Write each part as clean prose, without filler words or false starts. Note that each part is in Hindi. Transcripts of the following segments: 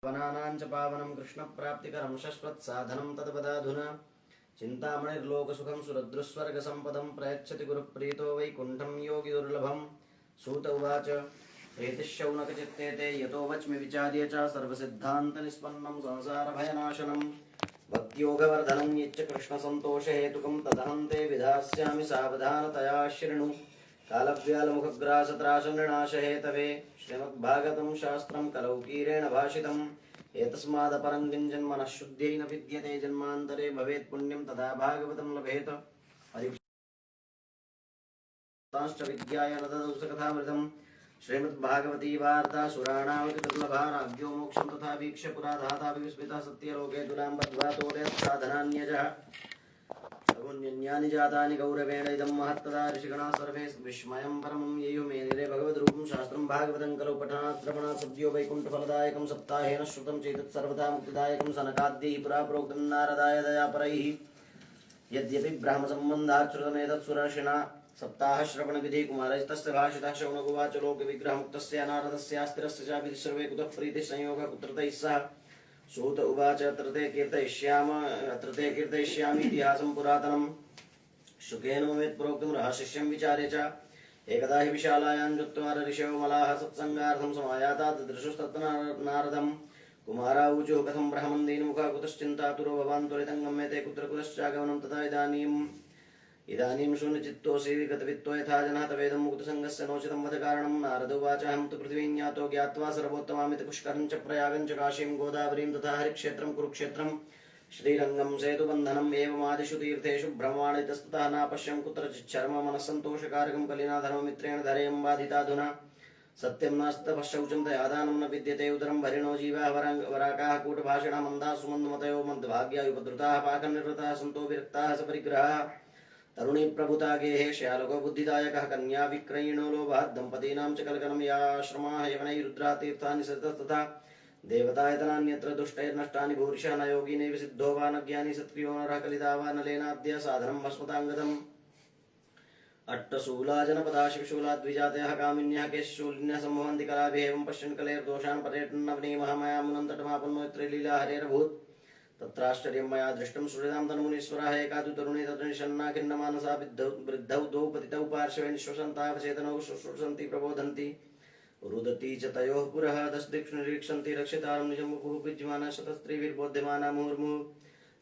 वनानां च पावनं कृष्णप्राप्तिकरं शश्वत्साधनं तद्वदाधुना चिन्तामणिर्लोकसुखं सुरद्रुस्वर्गसम्पदं प्रयच्छति गुरुप्रीतो वैकुण्ठं योगिदुर्लभं। सूत उवाच प्रीतिश्शौनकचित्ते ते यतो वच्मि विचार्य च सर्वसिद्धान्तनिष्पन्नं संसारभयनाशनं भक्तियोगवर्धनं यच्च कृष्णसन्तोषहेतुकं तदहं ते विधास्यामि सावधानतया शृणु। कालव्यालमुखग्रासत्रासनृणाशहेतवे श्रीमद्भागवतं शास्त्रं कलौकीरेण भाषितम् एतस्मादपरं किञ्चिन्मनः शुद्ध्यै न विद्यते जन्मान्तरे भवेत् पुण्यं तदा भागवतं लभेत। हरिताश्च विद्याय न ददौ सकथामृतं श्रीमद्भागवती वार्ता सुराणामपि दुर्लभा राज्ञो मोक्षं तथा वीक्ष्य पुरा धातापि विस्मितः सत्यलोके तुलां बद्ध्वा तोरयत् साधनान्यजः सर्वन्यन्यानि जातानि गौरवेण इदं महत्तदा ऋषिगणाः सर्वे विस्मयं परमं येयुमेनिरे भगवद्रूपं शास्त्रं भागवतं खलु पठनात् श्रवणात् सद्यो वैकुण्ठफलदायकं सप्ताहेन श्रुतं चेतत् सर्वथा मुक्तिदायकं सनकाद्यैः पुरा प्रोक्तं नारदाय दयापरैः यद्यपि ब्रह्मसम्बन्धात् श्रुतमेतत् सुरर्षिणा सप्ताहश्रवणविधि कुमारस्तस्य भाषितः शौनकुवाच लोकविग्रहमुक्तस्य नारदस्यास्तिरस्य चापि सर्वे कुतः प्रीतिः संयोगः कुत्रतैः सह। सूत उवाच अत्र ते कीर्तयिष्यामि इतिहासं पुरातनं शुकेन ममेत् प्रोक्तं रहस्यं विचार्य च। एकदा हि विशालायां चत्वार ऋषयो मलाः सत्सङ्गार्थं समायाता ददृशुस्तत्र नारदं। कुमारावूचुः कथं ब्रह्मन्दीनमुखः कुतश्चिन्तातुरो भवान् त्वरितं गम्यते कुत्र कुतश्चागमनं तथा इदानीं शून्यचित्तोऽसि गतवित्तो यथा जनः तवेदं मुक्तसङ्गस्य नोचितं वधकारणं। नारद उवाच अहं तु पृथिवीं ज्ञातो ज्ञात्वा सर्वोत्तमामिति पुष्करं च प्रयागं च काशीं गोदावरीं तथा हरिक्षेत्रं कुरुक्षेत्रं श्रीरङ्गं सेतुबन्धनम् एवमादिषु तीर्थेषु भ्रममाण इतस्ततः नापश्यं कुत्रचिच्छर्म मनस्सन्तोषकारकं कलिना धर्ममित्रेण धरेयं बाधिताधुना। सत्यं नास्ततः शौचं तया दानं न विद्यते उदरं भरिणो जीवाः वराकाः कूटभाषिणः मन्दाः सुमन्दमतयो मन्दभाग्या उपद्रुताः पाकनिर्वृताः सन्तो विरक्ताः सपरिग्रहाः। तरुणी प्रभुता गेहे श्यालको बुद्धिदायकः कन्या विक्रयिणो लोभात् दम्पतीनां च कलकलं याश्रमाः यवनैरुद्राः तीर्थानि सततथा देवतायतनान्यत्र दुष्टैर्नष्टानि भूरिशः न योगी नैव सिद्धो वा न ज्ञानी सत्क्रियो नरः कलिता वा नलेनाद्य साधनं भस्मताङ्गतम्। अट्टशूला जनपदा शिवशूला द्विजातयः कामिन्यः केशशूलिन्यः सम्भवन्ति कलाभिः एवं पश्यन् कलेर्दोषान् पर्यटन्नवनीमः मया मुनन्तटमापन्नोऽत्रलीला हरेरभूत्। तत्राश्चर्यं मया दृष्टं सुहृदां तन्मुनीश्वरः एका तु तरुणी तत्र निषन्ना खिन्नमानसा वृद्धौ द्वौ पतितौ पार्श्वे निःश्वसन्तावचेतनौ शुश्रूषन्ति प्रबोधन्ति। रुदती च तयोः पुरः दशदिक्षु निरीक्षन्ति रक्षितारं निजं वपुः पीज्यमाना शतस्त्रीभिर्बोध्यमाना मुहुर्मुहुः।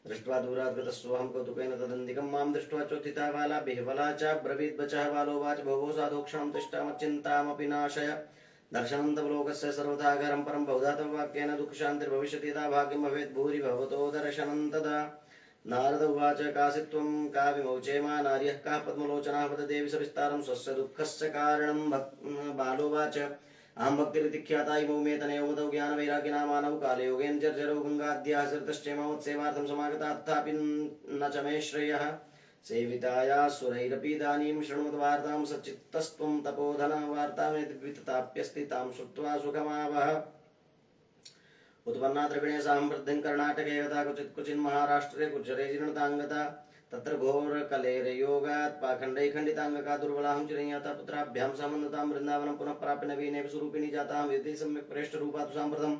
दृष्ट्वा दूरात् गतस्वहं कौतुकेन तदन्तिकं मां दृष्ट्वा चोत्थिता बाला बिह्वला च ब्रवीद्वचः बालोवाच भवो साधोक्षणं तिष्ठामच्चिन्तामपि नाशय दर्शनं तव लोकस्य सर्वथागरं परं बहुधा तव वाक्येन दुःखशान्तिर्भविष्यति यदा भाग्यं भवेत् भूरि भवतो दर्शनं तदा। नारद उवाच कासि त्वं का विमौचे मा नार्यः काः पद्मलोचनाः वद देवि सविस्तारं स्वस्य दुःखस्य कारणं। बालोवाच अहं भक्तिरिति ख्याता इमौ मे तनयो मदौ ज्ञानवैराग्यना मानौ कालयोगेन जर्जरौ गङ्गाद्याः सरितश्चेमोत्सेवार्थं समागता तथापि न च मे श्रेयः। सेविताया सुरैरपीदानीं शृण्वद्वार्तां सच्चित्तस्त्वं तपोधन वार्तामेतद्वितताप्यस्ति तां श्रुत्वा सुखमावह। उत्पन्ना द्रविणे साहं वृद्धिं कर्णाटके यथा क्वचित् क्वचिन् महाराष्ट्रे गुर्जरे जीर्णताङ्गता तत्र घोरकलेरयोगात् पाखण्डै खण्डिताङ्गका दुर्बलाहं चिरञ्जाता पुत्राभ्यां समन्नतां वृन्दावनं पुनः प्राप्य नवीनेव स्वरूपिणी जातां यदि सम्यक् प्रेष्ठरूपा तु साम्प्रतम्।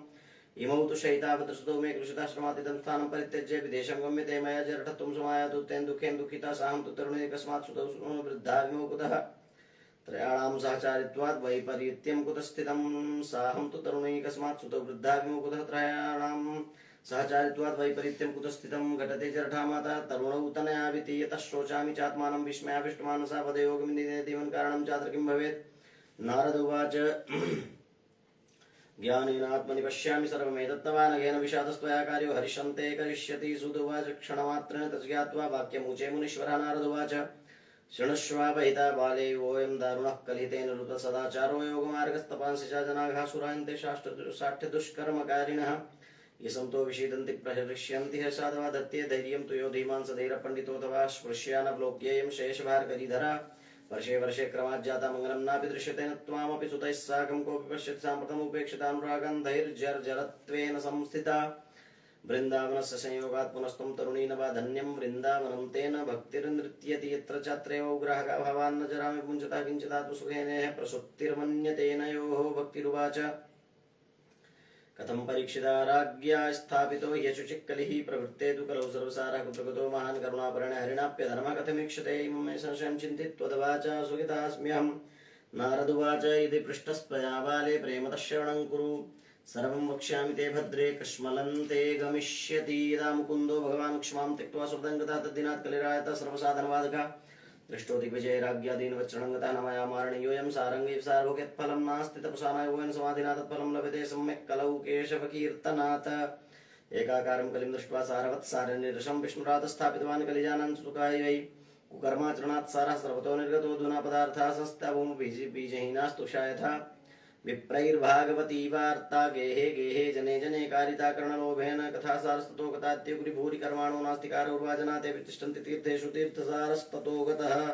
इमौ तु शयितावतसुतो मे कृषिताश्रमातीतं स्थानं परित्यज्य विदेशं गम्यते मया जरठत्वं समायातु तेन दुःखेन दुःखिता साहं तु तरुणी कस्मात् सुतौ वृद्धा विमौ कुतः। त्रयाणां सहचारित्वात् वैपरीत्यं कुतस्थितं साहं तु तरुणी कस्मात् सुतौ वृद्धा विमौ कुतः। त्रयाणां सहचारित्वात् वैपरीत्यं कुतस्थितं घटते जरठा माता तरुणौ तनया वितीयतः शोचामि चात्मानं विस्मयाविष्टमानसा वदयोगमिन्दीवन् कारणं चात्र किं भवेत्। नारद उवाच ज्ञानेनात्मनि पश्यामि सर्वमेतत्तवानघेन विषादस्त्वया कार्यो हरिष्यन्ते करिष्यति। सूत उवाच क्षणमात्रेण तज्ज्ञात्वा वाक्यमुचे मुनीश्वरः। नारद उवाच शृणुष्वापहिता बाले वोऽयं दारुणः कलितेन ऋतः सदाचारो योगमार्गस्तपांसि च जनाः सुरान्ते साष्ठ्यदुष्कर्मकारिणः ये सन्तो विषीदन्ति प्रहृष्यन्ति हर्षादवा दत्ते धैर्यं तु यो धीमान् सधैर्यः पण्डितोऽथवा स्पृश्यानवलोक्येयं शेषभार्गरीधरा। वर्षे वर्षे क्रमाज्जाता मङ्गलं नापि दृश्यते न त्वामपि सुतैः साकं कोऽपि पश्यति साम्प्रतमुपेक्षितानुरागं धैर्यजर्जरत्वेन संस्थिता। वृन्दावनस्य संयोगात् पुनस्त्वं तरुणी न वा धन्यं वृन्दावनं तेन भक्तिर्नृत्यति यत्र चात्रैव उग्राः भवान्न जरामि पुञ्चता किञ्चिदात्मसुखेनेह प्रसुप्तिर्मन्यते नयोः। भक्तिरुवाच कथम परीक्षिता राज्ञा स्थापितो यशुचिक्कलिः प्रवृत्ते तु कलौ सर्वसारः कुत्रगतो महान् करुणापरेण हरिणाप्य धर्मः कथमीक्षते इमं मे संशयं चिन्तित्वदवाचा सुखितास्म्यहम्। नारदुवाच इति पृष्टस्त्वया बाले प्रेमतः श्रवणं कुरु सर्वं वक्ष्यामि ते भद्रे कृष्मलन्ते गमिष्यति। यदा मुकुन्दो भगवान् क्षमां त्यक्त्वा सुहृदं गतः तद्दिनात् कलिरायतः सर्वसाधनबाधकः दृष्टो दिग्विजय राज्ञादीन वच्रणं गतः न मया मारणीयोऽयं सारङ्गी सार्वभौमयत्फलं नास्ति तपसा न योगेन समाधिना तत्फलं लभते सम्यक् कलौ केशवकीर्तनात्। एकाकारं कलिं दृष्ट्वा सारवत्सारनिरशं विष्णुरात् स्थापितवान् कलिजानन् सुखाय वै कुकर्माचरणात् सारः सर्वतो निर्गतो धुना पदार्थाः संस्थाभूमबीजहीनास्तुषा यथा विप्रैर्भागवती वार्ता गेहे गेहे जने जने कारिता कर्णलोभेन कथा सारस्ततो गतात्युग्रि भूरि कर्माणो नास्तिकार उर्वाजना ते वितिष्ठन्ति तीर्थेषु तीर्थसारस्ततो गतः।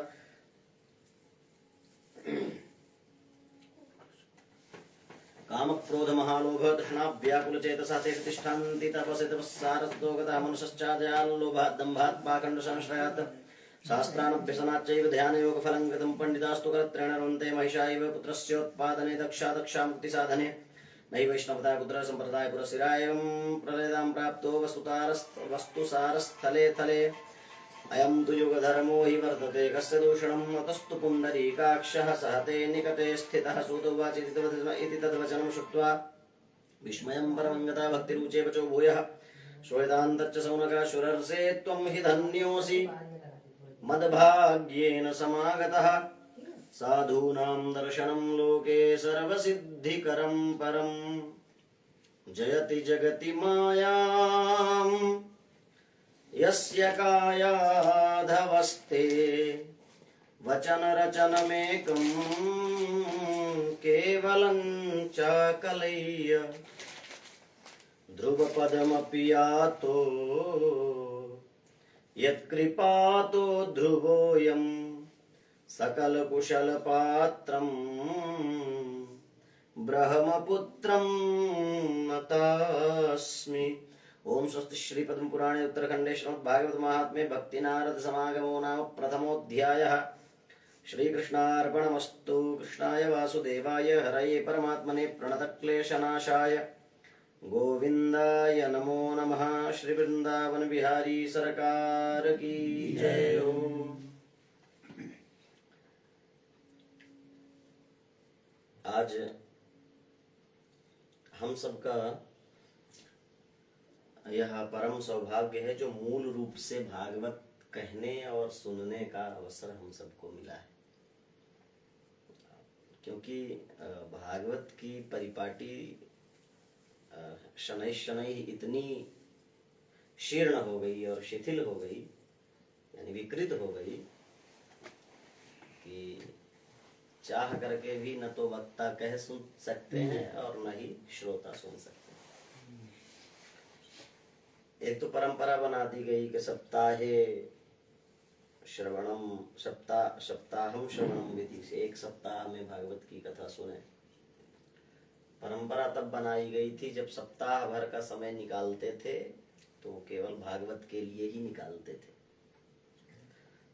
कामक्रोध महालोभ तृष्णाव्याकुलचेतसा ते तिष्ठन्ति तपसे तपस्सारस्ततो गतः। मनुष्यश्चादयाल्लोभात् दम्भात् पाखण्ड संश्रयात् शास्त्रानभ्यसनाच्चैव ध्यानयोगफलं कृतं पण्डितास्तु करत्रेण रुन्ते महिषा इव पुत्रस्योत्पादने दक्षा दक्षा मुक्तिसाधने नहि वैष्णवता कुत्र सम्प्रदाय पुरस्सिरा एवं प्रलयतां प्राप्तो वस्तुसारस्थले तले अयं तु युगधर्मो हि वर्तते कस्य दूषणं नतस्तु पुण्डरीकाक्षः सहते निकटे स्थितः सूतोवाच इति तद्वचनं श्रुत्वा विस्मयं परमं गता भक्तिरुचे वचो भूयः श्रूयतान्तच्च शौनकः शुरर्षे त्वं हि धन्योऽसि मद्भाग्येन समागतः। साधूनां दर्शनं लोके सर्वसिद्धिकरं परं जयति जगति मायां यस्य कायाधवस्ते वचनरचनमेकं केवलं चाकलय्य ध्रुवपदमपि यातो यत्कृपातो ध्रुवोऽयं सकलकुशलपात्रं ब्रह्मपुत्रं नतास्मि। ओम स्वस्ति श्री पद्म पुराणे उत्तरखंडे श्रीमद्भागवत महात्म्ये भक्ति नारद समागमो नाम प्रथमोऽध्यायः। श्रीकृष्णार्पणमस्तु। कृष्णाय वासुदेवाय हरये परमात्मने प्रणतक्लेशनाशाय गोविंदाय नमो नमः। श्री वृंदावन बिहारी सरकार की जय हो। आज हम सबका यह परम सौभाग्य है जो मूल रूप से भागवत कहने और सुनने का अवसर हम सबको मिला है, क्योंकि भागवत की परिपाटी शनै शनै इतनी शीर्ण हो गई और शिथिल हो गई, यानी विकृत हो गई कि चाह करके भी न तो वक्ता कह सुन सकते हैं और न ही श्रोता सुन सकते हैं। एक तो परंपरा बना दी गई कि सप्ताहे श्रवणम सप्ताहम श्रवणम विधि से एक सप्ताह में भागवत की कथा सुने। परंपरा तब बनाई गई थी जब सप्ताह भर का समय निकालते थे तो केवल भागवत के लिए ही निकालते थे।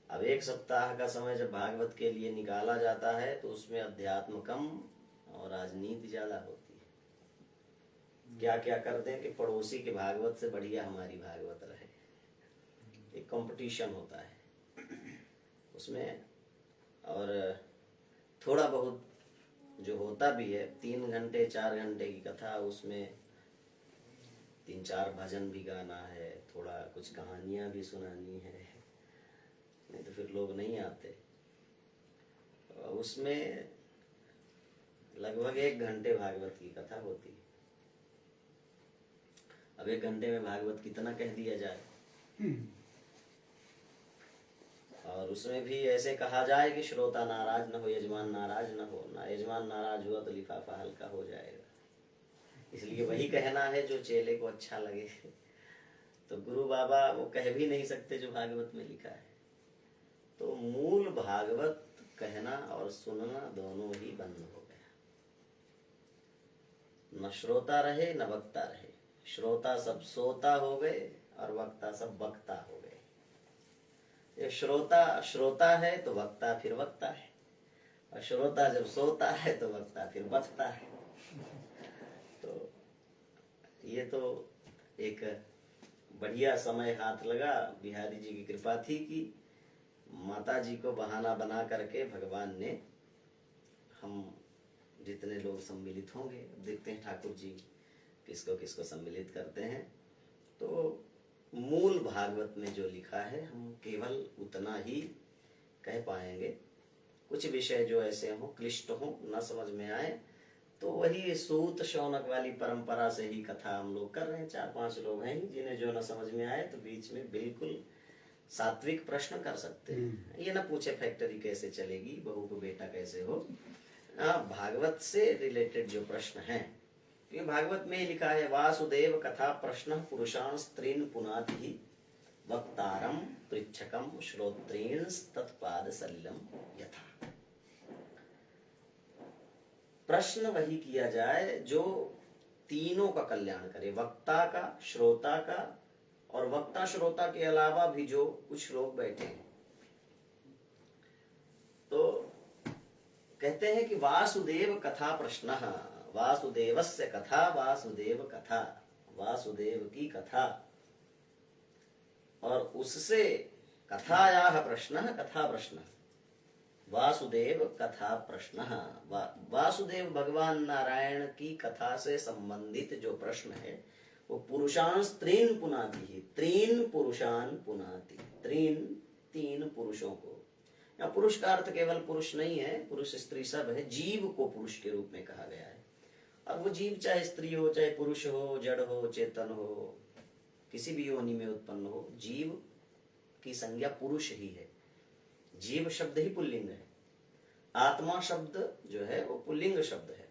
अब एक सप्ताह का समय जब भागवत के लिए निकाला जाता है तो उसमें अध्यात्म कम और राजनीति ज्यादा होती है। क्या क्या करते हैं कि पड़ोसी के भागवत से बढ़िया हमारी भागवत रहे, एक कंपटीशन होता है उसमें। और थोड़ा बहुत जो होता भी है 3 घंटे 4 घंटे की कथा, उसमें 3-4 भजन भी गाना है, थोड़ा कुछ कहानियां भी सुनानी है, नहीं तो फिर लोग नहीं आते। उसमें लगभग 1 घंटे भागवत की कथा होती है। अब 1 घंटे में भागवत कितना कह दिया जाए। और उसमें भी ऐसे कहा जाए कि श्रोता नाराज न हो, यजमान नाराज न हो, ना यजमान नाराज हुआ तो लिफाफा हल्का हो जाएगा। इसलिए वही कहना है जो चेले को अच्छा लगे। तो गुरु बाबा वो कह भी नहीं सकते जो भागवत में लिखा है। तो मूल भागवत कहना और सुनना दोनों ही बंद हो गया। न श्रोता रहे न वक्ता रहे। श्रोता सब सोता हो गए और वक्ता सब वक्ता हो गए। ये श्रोता है तो वक्ता फिर वक्ता है, और श्रोता जब सोता है तो वक्ता फिर वक्ता है। तो ये तो एक बढ़िया समय हाथ लगा, बिहारी जी की कृपा थी कि माता जी को बहाना बना करके भगवान ने हम जितने लोग सम्मिलित होंगे, देखते हैं ठाकुर जी किसको किसको सम्मिलित करते हैं। तो मूल भागवत में जो लिखा है हम केवल उतना ही कह पाएंगे। कुछ विषय जो ऐसे हो, क्लिष्ट हो, न समझ में आए, तो वही सूत शौनक वाली परंपरा से ही कथा हम लोग कर रहे हैं। 4-5 लोग हैं ही जिन्हें जो न समझ में आए तो बीच में बिल्कुल सात्विक प्रश्न कर सकते हैं। ये ना पूछे फैक्ट्री कैसे चलेगी, बहू को बेटा कैसे हो। भागवत से रिलेटेड जो प्रश्न है, क्योंकि भागवत में लिखा है वासुदेव कथा प्रश्न पुरुषां स्त्रीन पुनाति वक्तारम पृच्छकम श्रोत्रीण तत्पाद सलिलम यथा। प्रश्न वही किया जाए जो तीनों का कल्याण करे, वक्ता का, श्रोता का, और वक्ता श्रोता के अलावा भी जो कुछ लोग बैठे हैं। तो कहते हैं कि वासुदेव कथा प्रश्न, वासुदेवस्य कथा, वासुदेव कथा, वासुदेव की कथा, और उससे कथायाः प्रश्न, कथा प्रश्न, वासुदेव कथा प्रश्न। वासुदेव भगवान नारायण की कथा से संबंधित जो प्रश्न है वो पुरुषां स्त्रीन पुनाति, त्रीन पुरुषान पुनाति, तीन पुरुषों को। या पुरुष का अर्थ केवल पुरुष नहीं है, पुरुष स्त्री सब है, जीव को पुरुष के रूप में कहा गया है। अब वो जीव चाहे स्त्री हो, चाहे पुरुष हो, जड़ हो, चेतन हो, किसी भी योनि में उत्पन्न हो, जीव की संज्ञा पुरुष ही है। जीव शब्द ही पुल्लिंग है। आत्मा शब्द जो है वो पुल्लिंग शब्द है।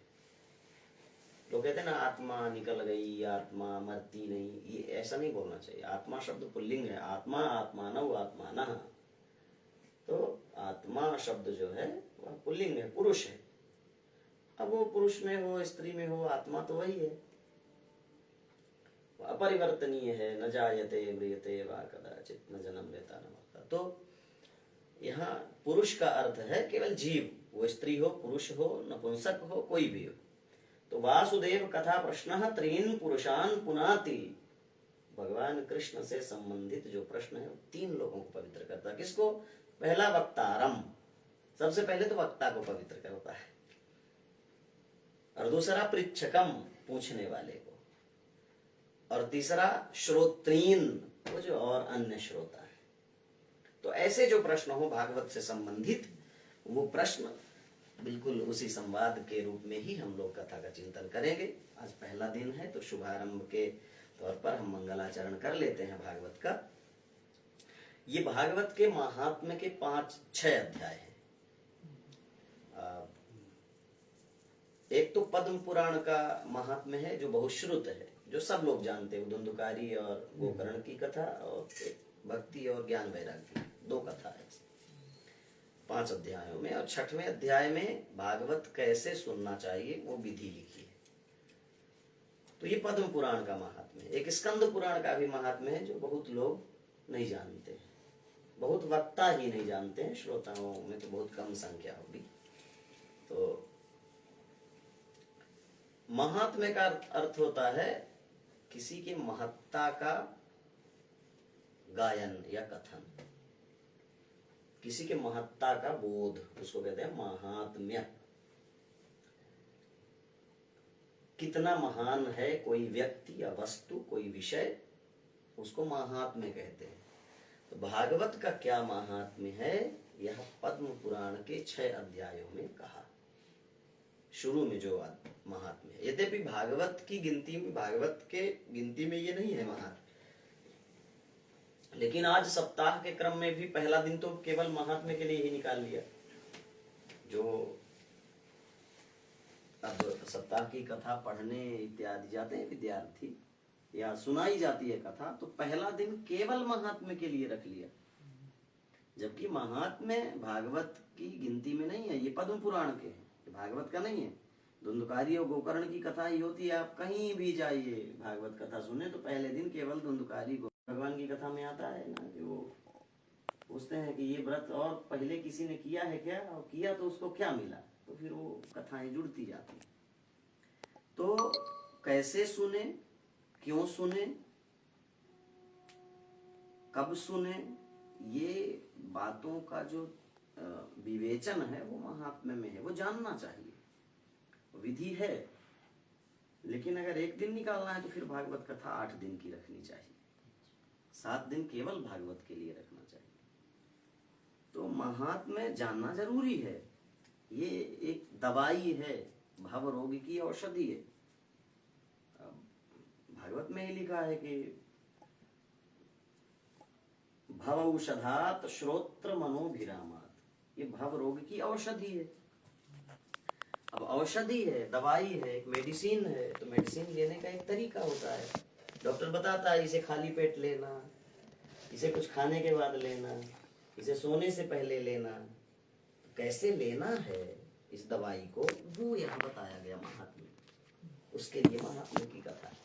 लोग कहते हैं ना आत्मा निकल गई, आत्मा मरती नहीं, ये ऐसा नहीं बोलना चाहिए। आत्मा शब्द पुल्लिंग है। आत्मा, आत्मानव, आत्मानः। तो आत्मा शब्द जो है वह पुल्लिंग है, पुरुष है। अब वो पुरुष में हो, स्त्री में हो, आत्मा तो वही है, अपरिवर्तनीय है। न जायते म्रियते वा कदाचित न जन्म लेता न मरता। तो यहाँ पुरुष का अर्थ है केवल जीव, वो स्त्री हो, पुरुष हो, नपुंसक हो, कोई भी हो। तो वासुदेव कथा प्रश्न त्रीन पुरुषान पुनाति, भगवान कृष्ण से संबंधित जो प्रश्न है वो 3 लोगों को पवित्र करता है। किसको? पहला वक्तारम, सबसे पहले तो वक्ता को पवित्र करता है, और दूसरा पृच्छकम, पूछने वाले को, और तीसरा श्रोत्रीन, वो जो और अन्य श्रोता है। तो ऐसे जो प्रश्न हो भागवत से संबंधित, वो प्रश्न बिल्कुल उसी संवाद के रूप में ही हम लोग कथा का चिंतन करेंगे। आज पहला दिन है तो शुभारंभ के तौर पर हम मंगलाचरण कर लेते हैं भागवत का। ये भागवत के महात्म्य के 5-6 अध्याय हैं। एक तो पद्म पुराण का महात्म्य है जो बहुश्रुत है, जो सब लोग जानते हैं। धुंधुकारी और गोकर्ण की कथा, और भक्ति और ज्ञान वैराग्य, 2 कथा है 5 अध्यायों में। और 6वें अध्याय में भागवत कैसे सुनना चाहिए वो विधि लिखी है। तो ये पद्म पुराण का महात्म्य है। एक स्कंद पुराण का भी महात्म्य है जो बहुत लोग नहीं जानते हैं, बहुत वक्ता ही नहीं जानते हैं, श्रोताओं में तो बहुत कम संख्या होगी। तो महात्म्य का अर्थ होता है किसी की महत्ता का गायन या कथन, किसी के महत्ता का बोध, उसको कहते हैं महात्म्य। कितना महान है कोई व्यक्ति या वस्तु, कोई विषय, उसको महात्म्य कहते हैं। तो भागवत का क्या महात्म्य है, यह पद्म पुराण के 6 अध्यायों में कहा। शुरू में जो महात्म्य है, यद्यपि भागवत की गिनती में, भागवत के गिनती में ये नहीं है महात्म्य, लेकिन आज सप्ताह के क्रम में भी पहला दिन तो केवल महात्म्य के लिए ही निकाल लिया। जो अब सप्ताह की कथा पढ़ने इत्यादि जाते हैं विद्यार्थी, या सुनाई जाती है कथा, तो पहला दिन केवल महात्म्य के लिए रख लिया, जबकि महात्म्य भागवत की गिनती में नहीं है। ये पद्म पुराण के हैं, भागवत का नहीं है। धुंधुकारी और गोकर्ण की कथा ही होती है। आप कहीं भी जाइए भागवत कथा सुने तो पहले दिन केवल धुंधुकारी, भगवान की कथा में आता है ना कि वो पूछते हैं कि ये व्रत और पहले किसी ने किया है क्या, और किया तो उसको क्या मिला, तो फिर वो कथाएं जुड़ती जाती। तो कैसे सुने, क्यों सुने, कब सुने, ये बातों का जो विवेचन है वो महात्म्य में है, वो जानना चाहिए। विधि है, लेकिन अगर एक दिन निकालना है तो फिर भागवत कथा 8 दिन की रखनी चाहिए, 7 दिन केवल भागवत के लिए रखना चाहिए। तो महात्म्य जानना जरूरी है। ये एक दवाई है, भव रोग की औषधि है। भागवत में ही लिखा है कि भव औषधात श्रोत्र मनोभिरामात, ये भव रोग की औषधि है। अब औषधि है, दवाई है, एक मेडिसिन है, तो मेडिसिन लेने का एक तरीका होता है। डॉक्टर बताता है इसे खाली पेट लेना, इसे कुछ खाने के बाद लेना, इसे सोने से पहले लेना। तो कैसे लेना है इस दवाई को, वो यहाँ बताया गया महात्म्य। उसके लिए महात्म्य की कथा है।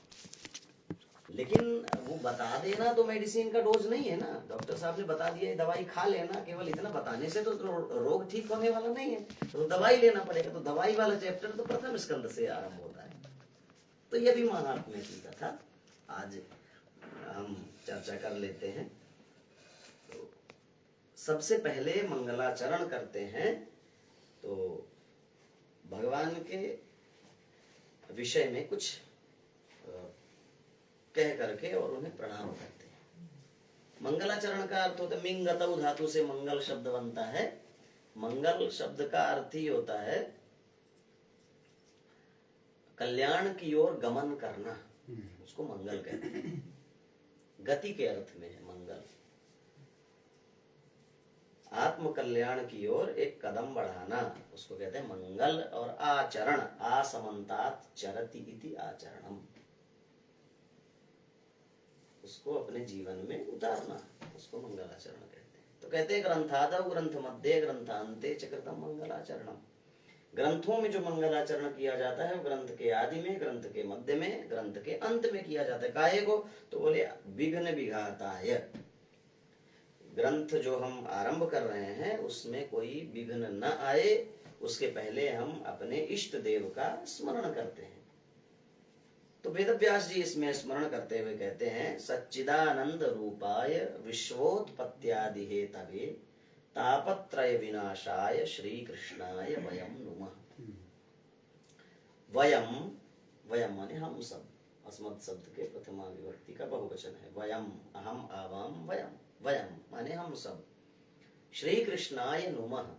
लेकिन वो बता देना तो मेडिसिन का डोज नहीं है ना। डॉक्टर साहब ने बता दिया दवाई खा लेना, केवल इतना बताने से तो रोग ठीक होने वाला नहीं है, तो दवाई लेना पड़ेगा। तो दवाई वाला चैप्टर तो प्रथम स्कंद से आरंभ होता है। तो यह भी महात्म्य की कथा आज हम चर्चा कर लेते हैं। तो सबसे पहले मंगलाचरण करते हैं, तो भगवान के विषय में कुछ कह करके और उन्हें प्रणाम करते हैं। मंगलाचरण का अर्थ होता है, मिंगतौ धातु से मंगल शब्द बनता है। मंगल शब्द का अर्थ ही होता है कल्याण की ओर गमन करना, उसको मंगल कहते हैं। गति के अर्थ में है मंगल। आत्म कल्याण की ओर एक कदम बढ़ाना, उसको कहते हैं मंगल। और आचरण, आसमंतात चरति इति आचरणम, उसको अपने जीवन में उतारना, उसको मंगलाचरण कहते हैं। तो कहते हैं ग्रंथादौ ग्रंथ मध्य ग्रंथांते च कृतं मंगलाचरणम। ग्रंथों में जो मंगलाचरण किया जाता है वो ग्रंथ के आदि में, ग्रंथ के मध्य में, ग्रंथ के अंत में किया जाता है। काहे को, तो बोले विघ्न विघाताय। ग्रंथ जो हम आरंभ कर रहे हैं उसमें कोई विघ्न न आए, उसके पहले हम अपने इष्ट देव का स्मरण करते हैं। तो वेदव्यास जी इसमें स्मरण करते हुए कहते हैं सच्चिदानंद रूपाय विश्वोत्पत्त्यादि हेतवे तापत्रय विनाशाय श्री कृष्णाय वयम नुमः। वयम, वयम माने हम सब, अस्मत् शब्द के प्रथमा विभक्ति का बहुवचन है। वयम, अहम, आवाम, वयम, वयम माने हम सब। श्री कृष्णाय नुमः,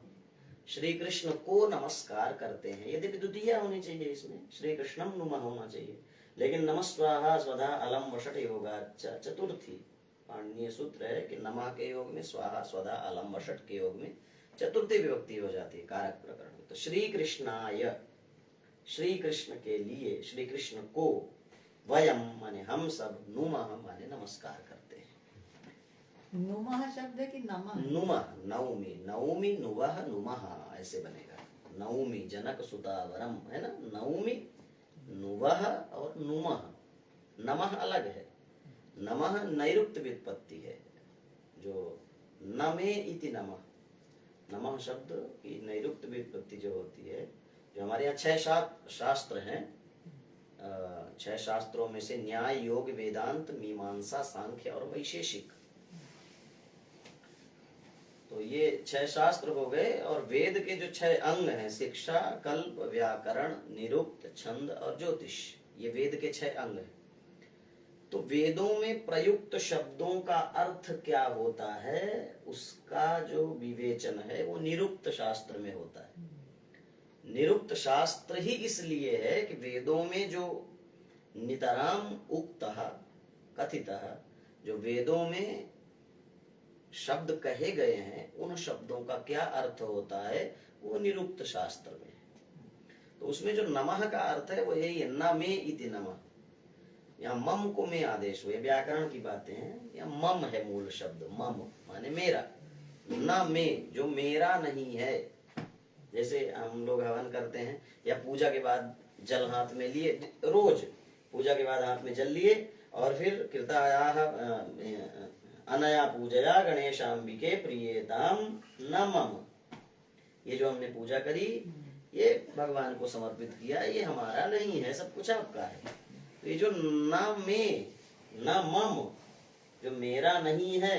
श्री कृष्ण को नमस्कार करते हैं। यदि द्वितीया होनी चाहिए इसमें, श्री कृष्णम नुमः होना चाहिए, लेकिन नमः स्वाहा स्वधा अलम वषट योगा चतुर्थी पाणिनीय सूत्र है कि नमः के योग में, स्वाहा स्वधा अलम वषट के योग में चतुर्थी विभक्ति हो जाती है कारक प्रकरण में। तो श्री कृष्णाय, श्री कृष्ण के लिए, श्री कृष्ण को, वयम माने हम सब, नुमः माने नमस्कार करते हैं। नुमः शब्द है कि नमः? नुमः, नौमी, नौमी नुवह नुमः ऐसे बनेगा। नौमी जनक सुतावरम है ना, नौमी नुवह और नुमः। नमः अलग है, नमः नैरुक्त व्युत्पत्ति है, जो नमे इति नमः। नमः शब्द की नैरुक्त व्युत्पत्ति जो होती है, जो हमारे यहाँ 6 शास्त्र हैं, 6 शास्त्रों में से न्याय, योग, वेदांत, मीमांसा, सांख्य और वैशेषिक, तो ये 6 शास्त्र हो गए। और वेद के जो 6 अंग हैं, शिक्षा, कल्प, व्याकरण, निरुक्त, छंद और ज्योतिष, ये वेद के 6 अंग हैं। तो वेदों में प्रयुक्त शब्दों का अर्थ क्या होता है, उसका जो विवेचन है वो निरुक्त शास्त्र में होता है। निरुक्त शास्त्र ही इसलिए है कि वेदों में जो नितराम उक्तः कथितः, जो वेदों में शब्द कहे गए हैं, उन शब्दों का क्या अर्थ होता है वो निरुक्त शास्त्र में। तो उसमें जो नमः का अर्थ है वो यही है, न मे इति नमः। यहाँ मम को में आदेश हुए, व्याकरण की बातें हैं। यहाँ मम है मूल शब्द, मम माने मेरा, न मे जो मेरा नहीं है। जैसे हम लोग हवन करते हैं या पूजा के बाद जल हाथ में लिए, रोज पूजा के बाद हाथ में जल लिए और फिर कृतायाः अनया पूजया गणेशांबिके प्रियेताम न मम, ये जो हमने पूजा करी ये भगवान को समर्पित किया, ये हमारा नहीं है, सब कुछ आपका है। तो ये जो न में न मम, जो मेरा नहीं है,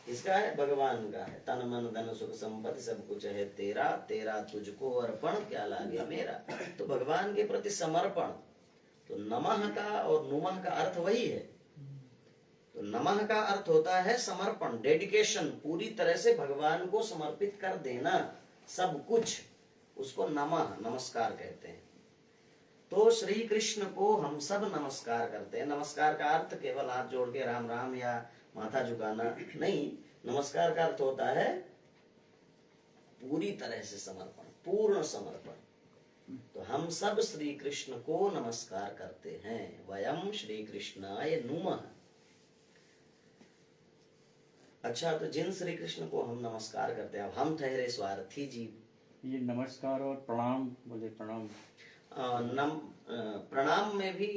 किसका है? भगवान का है। तन मन धन सुख संपत्ति सब कुछ है तेरा, तेरा तुझको अर्पण क्या लागे मेरा। तो भगवान के प्रति समर्पण, तो नमः का और नुमः का अर्थ वही है। तो नमः का अर्थ होता है समर्पण, डेडिकेशन, पूरी तरह से भगवान को समर्पित कर देना सब कुछ, उसको नमः, नमस्कार कहते हैं। तो श्री कृष्ण को हम सब नमस्कार करते हैं। नमस्कार का अर्थ केवल हाथ जोड़ के राम राम या माथा झुकाना नहीं, नमस्कार का अर्थ होता है पूरी तरह से समर्पण, पूर्ण समर्पण। तो हम सब श्री कृष्ण को नमस्कार करते हैं। वयम श्री कृष्णाय नुमः। अच्छा, तो जिन श्री कृष्ण को हम नमस्कार करते हैं, अब हम ठहरे स्वार्थी जीव। ये नमस्कार और प्रणाम बोले, प्रणाम प्रणाम में भी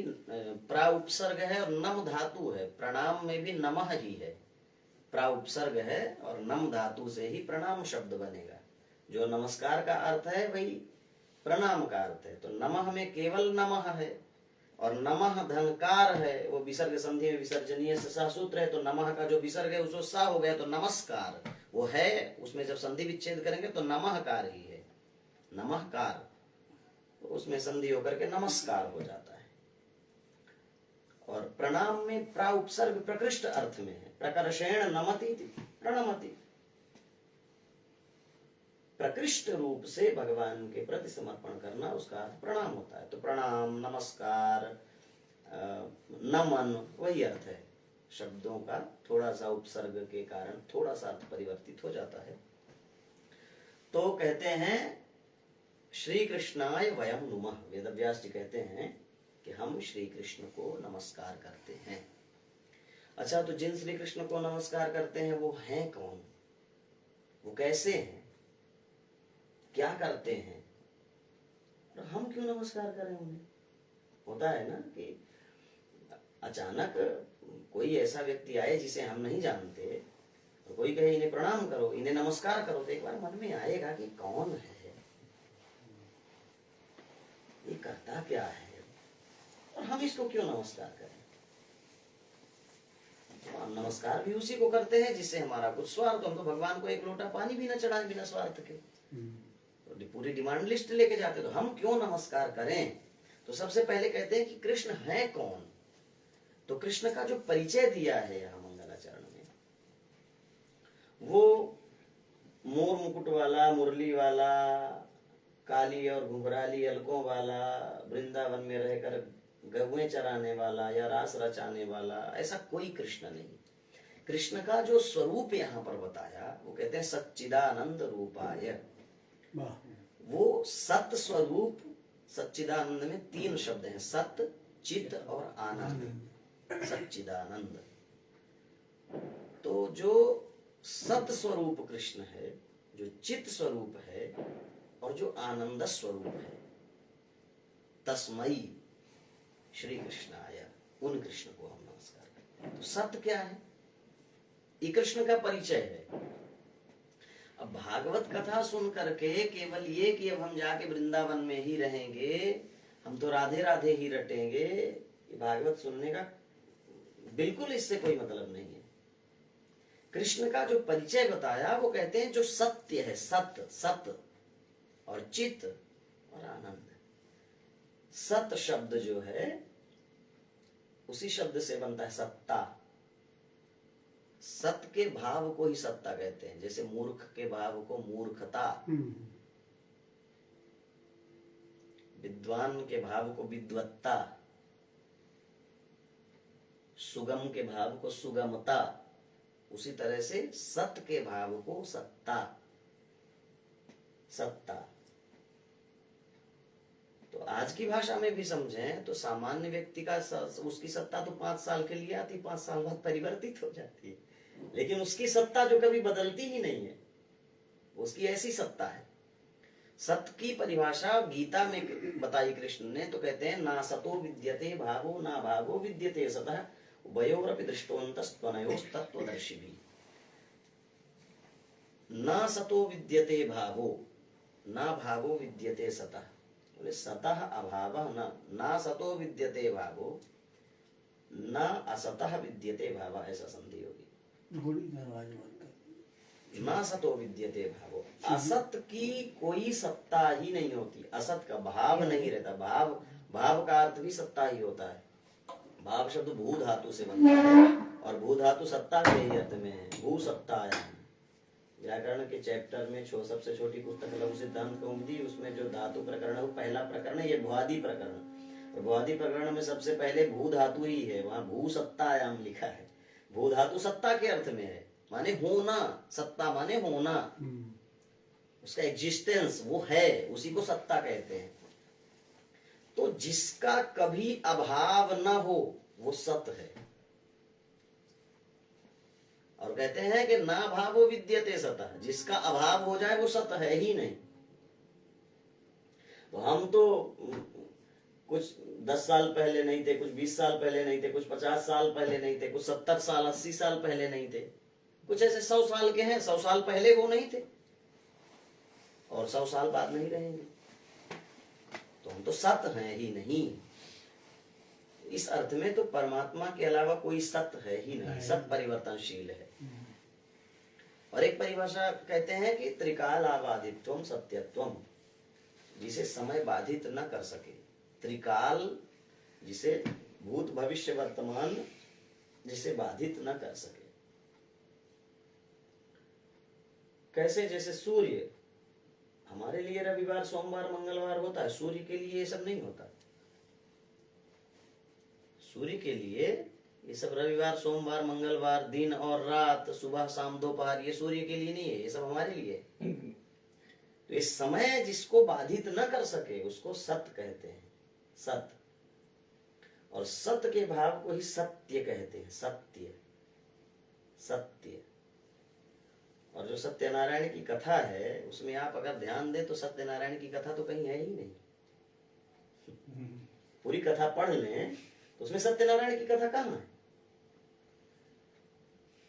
प्रा उपसर्ग है और नम धातु है। प्रणाम में भी नमः ही है, प्रा उपसर्ग है और नम धातु से ही प्रणाम शब्द बनेगा। जो नमस्कार का अर्थ है वही प्रणाम का अर्थ है। तो नमः में केवल नमः है और नमः धनकार है, वो विसर्ग संधि में विसर्जनीय से सा सूत्र है। तो नमः का जो विसर्ग है उसको सा हो गया, तो नमस्कार वो है, उसमें जब संधि विच्छेद करेंगे तो नमःकार ही है, नमःकार, तो उसमें संधि होकर के नमस्कार हो जाता है। और प्रणाम में प्रा उपसर्ग प्रकृष्ट अर्थ में है। प्रकर्षेण नमति प्रणमति, प्रकृष्ट रूप से भगवान के प्रति समर्पण करना, उसका अर्थ प्रणाम होता है। तो प्रणाम, नमस्कार, नमन वही अर्थ है। शब्दों का थोड़ा सा उपसर्ग के कारण थोड़ा सा अर्थ परिवर्तित हो जाता है। तो कहते हैं श्री कृष्णाय वयम नुमः। वेदव्यास जी कहते हैं कि हम श्री कृष्ण को नमस्कार करते हैं। अच्छा, तो जिन श्री कृष्ण को नमस्कार करते हैं वो हैं कौन, वो कैसे हैं, क्या करते हैं, और हम क्यों नमस्कार करें उन्हें। होता है ना कि अचानक कोई ऐसा व्यक्ति आए जिसे हम नहीं जानते, तो कोई कहे इन्हें प्रणाम करो, इन्हें नमस्कार करो, तो एक बार मन में आएगा कि कौन है, ये करता क्या है, और हम इसको क्यों नमस्कार करें। तो हम नमस्कार भी उसी को करते हैं जिससे हमारा कुछ स्वार्थ। हम तो भगवान को एक लोटा पानी भी न चढ़ाए बिना स्वार्थ के, तो पूरी डिमांड लिस्ट लेके जाते, तो हम क्यों नमस्कार करें। तो सबसे पहले कहते हैं कि कृष्ण है कौन। तो कृष्ण का जो परिचय दिया है यहाँ मंगलाचरण में, वो मोर मुकुट वाला, मुरली वाला, काली और घुंघराली अलकों वाला, वृंदावन में रहकर गहुएं चराने वाला या रास रचाने वाला, ऐसा कोई कृष्ण नहीं। कृष्ण का जो स्वरूप यहाँ पर बताया, वो कहते हैं सच्चिदानंद रूपाय। वो सत स्वरूप, सच्चिदानंद में 3 शब्द हैं, सत, चित और आनंद, सच्चिदानंद। तो जो सत स्वरूप कृष्ण है, जो चित स्वरूप है और जो आनंद स्वरूप है, तस्मयी श्री कृष्णाय, उन कृष्ण को हम नमस्कार करते हैं। तो सत्य क्या है, ये कृष्ण का परिचय है। अब भागवत कथा सुन करके केवल ये कि अब हम जाके वृंदावन में ही रहेंगे, हम तो राधे राधे ही रटेंगे, ये भागवत सुनने का बिल्कुल इससे कोई मतलब नहीं है। कृष्ण का जो परिचय बताया, वो कहते हैं जो सत्य है, सत्य, सत्य और चित और आनंद। सत शब्द जो है उसी शब्द से बनता है सत्ता। सत के भाव को ही सत्ता कहते हैं, जैसे मूर्ख के भाव को मूर्खता, विद्वान के भाव को विद्वत्ता, सुगम के भाव को सुगमता, उसी तरह से सत के भाव को सत्ता, सत्ता। तो आज की भाषा में भी समझें तो सामान्य व्यक्ति का उसकी सत्ता तो 5 साल के लिए आती, 5 साल बाद परिवर्तित हो जाती है, लेकिन उसकी सत्ता जो कभी बदलती ही नहीं है, उसकी ऐसी सत्ता है। सत्य की परिभाषा गीता में बताई कृष्ण ने, तो कहते हैं ना सतो विद्यते भावो ना भावो विद्यते सतः उभयोरपि दृष्टोऽन्तस्तत्त्वदर्शिभिः। ना सतो विद्यते भावो ना भावो विद्यते सतः, बोले सतः अभावः न ना सतो विद्यते भावो न असतः विद्यते भावः, ऐसा संधि होगी। घोड़ी का आवाज बंद कर। ना सतो विद्यते भावो, असत की कोई सत्ता ही नहीं होती, असत का भाव नहीं रहता। भाव का अर्थ भी सत्ता ही होता है। भाव शब्द भू धातु से बनता है और भू धातु सत्ता के ही अर्थ में है, भू सत्तायाम। व्याकरण के चैप्टर में सबसे छोटी पुस्तक लघु सिद्धांत कौमुदी, उसमें जो धातु प्रकरण है वो पहला प्रकरण है, ये भुआदि प्रकरण। और भुआदि प्रकरण में सबसे पहले भू धातु ही है, वहां भू सत्तायाम लिखा है। भू धातु सत्ता के अर्थ में है, माने होना, सत्ता माने होना, उसका एग्जिस्टेंस वो है, उसी को सत्ता कहते हैं। तो जिसका कभी अभाव न हो वो सत है। और कहते हैं कि ना भावो विद्यते सतः, जिसका अभाव हो जाए वो सत है ही नहीं। तो हम तो कुछ 10 साल पहले नहीं थे, कुछ 20 साल पहले नहीं थे, कुछ 50 साल पहले नहीं थे, कुछ 70 साल 80 साल पहले नहीं थे, कुछ ऐसे 100 साल के हैं, 100 साल पहले वो नहीं थे और 100 साल बाद नहीं रहेंगे। तो हम तो सत हैं ही नहीं। इस अर्थ में तो परमात्मा के अलावा कोई सत्य है ही नहीं, सत परिवर्तनशील है। और एक परिभाषा कहते हैं कि त्रिकाल आबाधित्वम सत्यत्वम, जिसे समय बाधित न कर सके। त्रिकाल जिसे भूत भविष्य वर्तमान जिसे बाधित न कर सके। कैसे? जैसे सूर्य हमारे लिए रविवार सोमवार मंगलवार होता है, सूर्य के लिए ये सब नहीं होता। सूर्य के लिए ये सब रविवार सोमवार मंगलवार, दिन और रात, सुबह शाम दोपहर, ये सूर्य के लिए नहीं है, ये सब हमारे लिए है। तो इस समय जिसको बाधित न कर सके उसको सत्य कहते हैं, सत्य। और सत्य के भाव को ही सत्य कहते हैं, सत्य, सत्य। और जो सत्यनारायण की कथा है उसमें आप अगर ध्यान दें तो सत्यनारायण की कथा तो कहीं है ही नहीं। पूरी कथा पढ़ लें तो उसमें सत्यनारायण की कथा कहाँ है?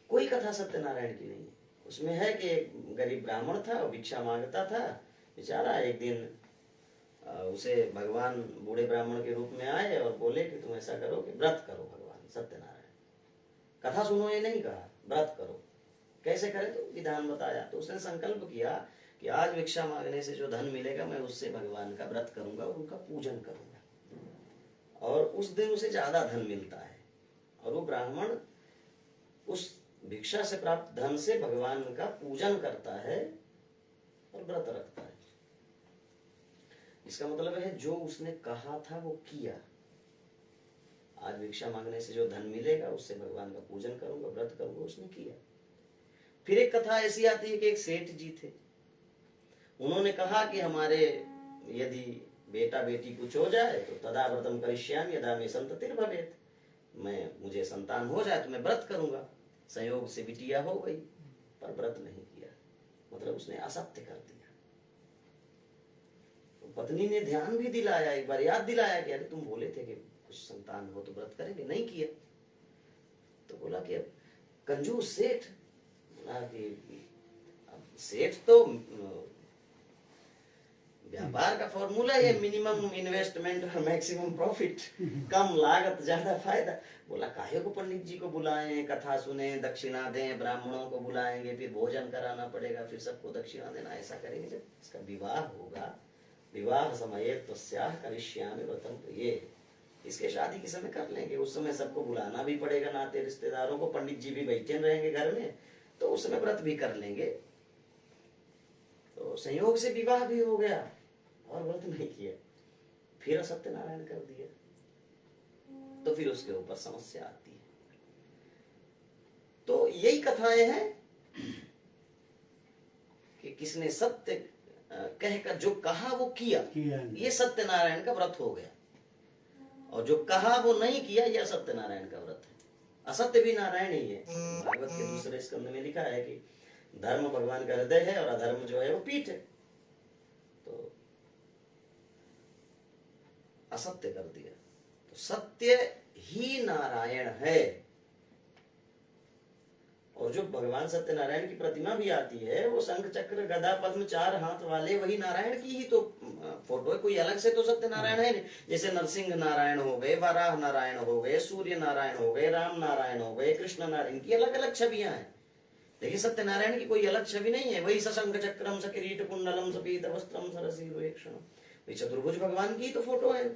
कोई कथा सत्यनारायण की नहीं है। उसमें है कि एक गरीब ब्राह्मण था, वो भिक्षा मांगता था बेचारा। एक दिन उसे भगवान बूढ़े ब्राह्मण के रूप में आए और बोले कि तुम ऐसा करो कि व्रत करो भगवान सत्यनारायण। कथा सुनो ये नहीं कहा, व्रत करो। कैसे करे? तो विधान बताया। तो उसने संकल्प किया कि आज भिक्षा मांगने से जो धन मिलेगा मैं उससे भगवान का व्रत करूंगा और उनका पूजन करूंगा। और उस दिन उसे ज्यादा धन मिलता है और वो ब्राह्मण उस भिक्षा से प्राप्त धन से भगवान का पूजन करता है और व्रत रखता है। इसका मतलब है जो उसने कहा था वो किया। आज भिक्षा मांगने से जो धन मिलेगा उससे भगवान का पूजन करूंगा, व्रत करूंगा, उसने किया। फिर एक कथा ऐसी आती है कि एक सेठ जी थे, उन्होंने कहा कि हमारे यदि बेटा बेटी कुछ हो जाए तो तदा व्रतम करिष्यामि यदा मे संततिर् भवेत्, मुझे संतान हो जाए तो मैं व्रत करूंगा। संयोग से बिटिया हो गई पर व्रत नहीं किया, मतलब उसने असत्य कर दिया। तो पत्नी ने ध्यान भी दिलाया, एक बार याद दिलाया कि अरे तुम बोले थे कि कुछ संतान हो तो व्रत करेंगे, नहीं किया। तो बोला कि अब कंजूस सेठ, सेठ तो व्यापार का फॉर्मूला है मिनिमम इन्वेस्टमेंट और मैक्सिमम प्रॉफिट, कम लागत ज्यादा फायदा। बोला काहे को पंडित जी को बुलाएं, कथा सुने, दक्षिणा दें, ब्राह्मणों को बुलाएंगे, फिर भोजन कराना पड़ेगा, फिर सबको दक्षिणा देना। ऐसा करेंगे जब इसका विवाह होगा, विवाह समय तस्याः करिष्यामि व्रतम, तो ये इसके शादी के समय कर लेंगे। उस समय सबको बुलाना भी पड़ेगा, नाते रिश्तेदारों को, पंडित जी भी बैठे रहेंगे घर में, तो उस समय व्रत भी कर लेंगे। तो संयोग से विवाह भी हो गया और व्रत नहीं किया, फिर सत्यनारायण कर दिया। तो फिर उसके ऊपर समस्या आती है। तो यही कथाएं हैं कि किसने सत्य कहकर जो कहा वो किया, ये सत्यनारायण का व्रत हो गया। और जो कहा वो नहीं किया, यह सत्यनारायण का व्रत है। असत्य भी नारायण ही है। भागवत के दूसरे स्कंद में लिखा है कि धर्म भगवान का हृदय है और अधर्म जो है वो पीठ है। तो असत्य कर दिया, तो सत्य ही नारायण है। और जो भगवान सत्यनारायण की प्रतिमा भी आती है वो शंख चक्र गदा पद्म 4 हाथ वाले वही नारायण की ही तो फोटो है, कोई अलग से तो सत्यनारायण है नहीं। जैसे नरसिंह नारायण हो गए, वराह नारायण हो गए, सूर्य नारायण हो गए, राम नारायण हो गए, कृष्ण नारायण की अलग अलग छवियां हैं, लेकिन सत्यनारायण की कोई अलग छवि नहीं है। वही सशंख चक्रम सकिरीट कुंडलम सपीत वस्त्रम सरसीरुक्षणम, वही चतुर्भुज भगवान की तो फोटो है।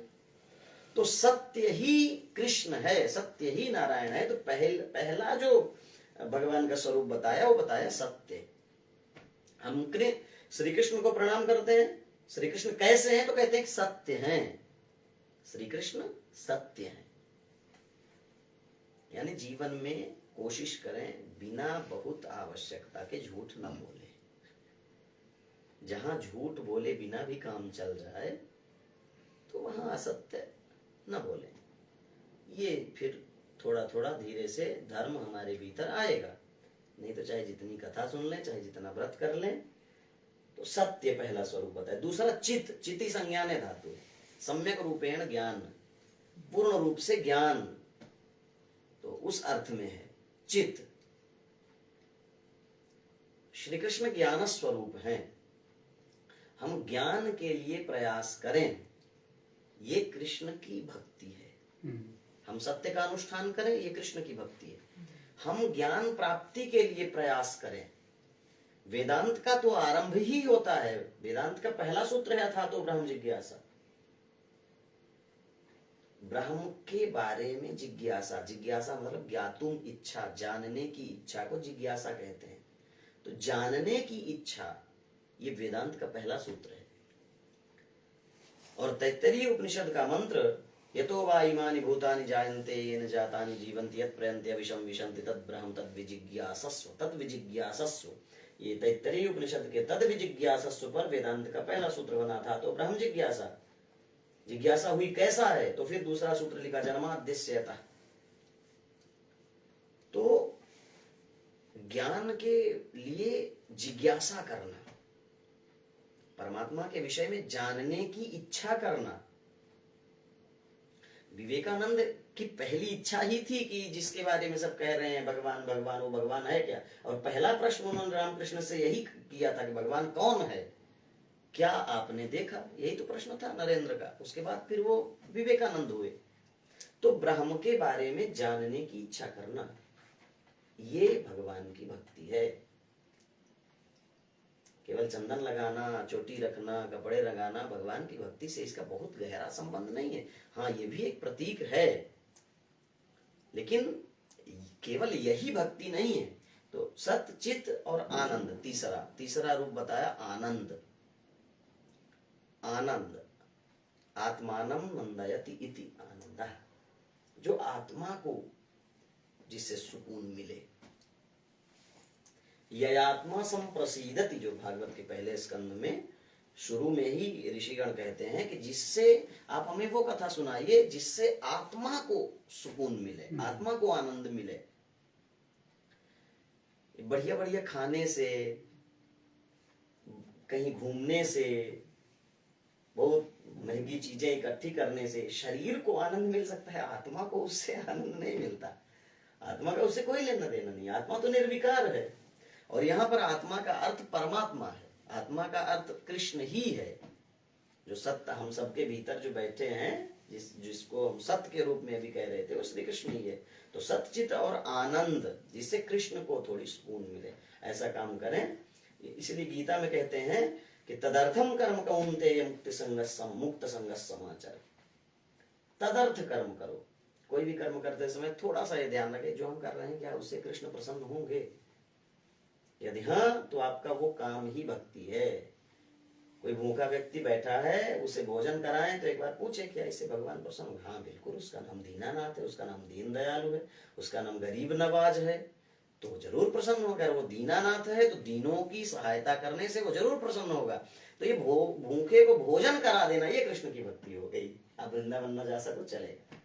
तो सत्य ही कृष्ण है, सत्य ही नारायण है। तो पहला जो भगवान का स्वरूप बताया वो बताया सत्य। हम श्री कृष्ण को प्रणाम करते हैं, श्री कृष्ण कैसे हैं तो कहते हैं सत्य हैं, श्री कृष्ण सत्य हैं। यानी जीवन में कोशिश करें बिना बहुत आवश्यकता के झूठ न बोले। जहां झूठ बोले बिना भी काम चल जाए तो वहां असत्य न बोले। ये फिर थोड़ा थोड़ा धीरे से धर्म हमारे भीतर आएगा। नहीं तो चाहे जितनी कथा सुन लें, चाहे जितना व्रत कर लें, तो सत्य पहला स्वरूप बताए। दूसरा चित, चिति संज्ञान है धातु, सम्यक रूपेण ज्ञान, पूर्ण रूप से ज्ञान, तो उस अर्थ में है चित। श्री कृष्ण ज्ञान स्वरूप हैं, हम ज्ञान के लिए प्रयास करें, ये कृष्ण की भक्ति है। हम सत्य का अनुष्ठान करें, ये कृष्ण की भक्ति है। हम ज्ञान प्राप्ति के लिए प्रयास करें, वेदांत का तो आरंभ ही होता है। वेदांत का पहला सूत्र है अथातो ब्रह्म जिज्ञासा। ब्रह्म के बारे में जिज्ञासा, जिज्ञासा मतलब ज्ञातुम इच्छा, जानने की इच्छा को जिज्ञासा कहते हैं। तो जानने की इच्छा ये वेदांत का पहला सूत्र है। और तैत्तरीय उपनिषद का मंत्र यतो वा इमानि भूतानि जायन्ते येन जातानि जीवन्ति यत् प्रयन्ते अविशं विशन्ति तद् ब्रह्म तद् विजिज्ञासस्व, तद् विजिज्ञासस्व। ये तैत्तरीय उपनिषद के तद् विजिज्ञासस्व पर वेदांत का पहला सूत्र बना था। तो ब्रह्म जिज्ञासा, जिज्ञासा हुई कैसा है, तो फिर दूसरा सूत्र लिखा जन्माद्यस्यतः। तो ज्ञान के लिए जिज्ञासा करना, परमात्मा के विषय में जानने की इच्छा करना। विवेकानंद की पहली इच्छा ही थी कि जिसके बारे में सब कह रहे हैं भगवान भगवान, वो भगवान है क्या। और पहला प्रश्न उन्होंने रामकृष्ण से यही किया था कि भगवान कौन है, क्या आपने देखा, यही तो प्रश्न था नरेंद्र का। उसके बाद फिर वो विवेकानंद हुए। तो ब्रह्म के बारे में जानने की इच्छा करना, ये भगवान की भक्ति है। केवल चंदन लगाना, चोटी रखना, कपड़े रंगाना भगवान की भक्ति से इसका बहुत गहरा संबंध नहीं है। हाँ, ये भी एक प्रतीक है, लेकिन केवल यही भक्ति नहीं है। तो सत्य, चित और आनंद, तीसरा रूप बताया आनंद। आनंद आत्मानं नंदयति इति आनंदः, जो आत्मा को जिससे सुकून मिले। ययात्मा संप्रसीदति, जो भागवत के पहले स्कंद में शुरू में ही ऋषिगण कहते हैं कि जिससे आप हमें वो कथा सुनाइए जिससे आत्मा को सुकून मिले, आत्मा को आनंद मिले। बढ़िया बढ़िया खाने से, कहीं घूमने से, बहुत महंगी चीजें इकट्ठी करने से शरीर को आनंद मिल सकता है, आत्मा को उससे आनंद नहीं मिलता। आत्मा का उससे कोई लेना देना नहीं, आत्मा तो निर्विकार है। और यहाँ पर आत्मा का अर्थ परमात्मा है, आत्मा का अर्थ कृष्ण ही है। जो सत्य हम सबके भीतर जो बैठे हैं, जिसको हम सत्य के रूप में अभी कह रहे थे, वो श्री कृष्ण ही है। तो सत्यचित और आनंद, जिससे कृष्ण को थोड़ी सुकून मिले, ऐसा काम करें। इसलिए गीता में कहते हैं कि तदर्थम कर्म कौन्तेय मुक्त संग समाचार। तदर्थ कर्म करो। कोई भी कर्म करते समय थोड़ा सा ये ध्यान रखें, जो हम कर रहे हैं क्या उससे कृष्ण प्रसन्न होंगे। यदि हाँ, तो आपका वो काम ही भक्ति है। कोई भूखा व्यक्ति बैठा है, उसे भोजन कराएं तो एक बार पूछे क्या इससे भगवान प्रसन्न। हाँ बिल्कुल, उसका नाम दीनानाथ है, उसका नाम दीन दयालु है, उसका नाम गरीब नवाज है, तो जरूर प्रसन्न होगा। अगर वो दीनानाथ है तो दीनों की सहायता करने से वो जरूर प्रसन्न होगा। तो ये भूखे को भोजन करा देना, ये कृष्ण की भक्ति हो गई। आप वृंदावन न जा सको चलेगा।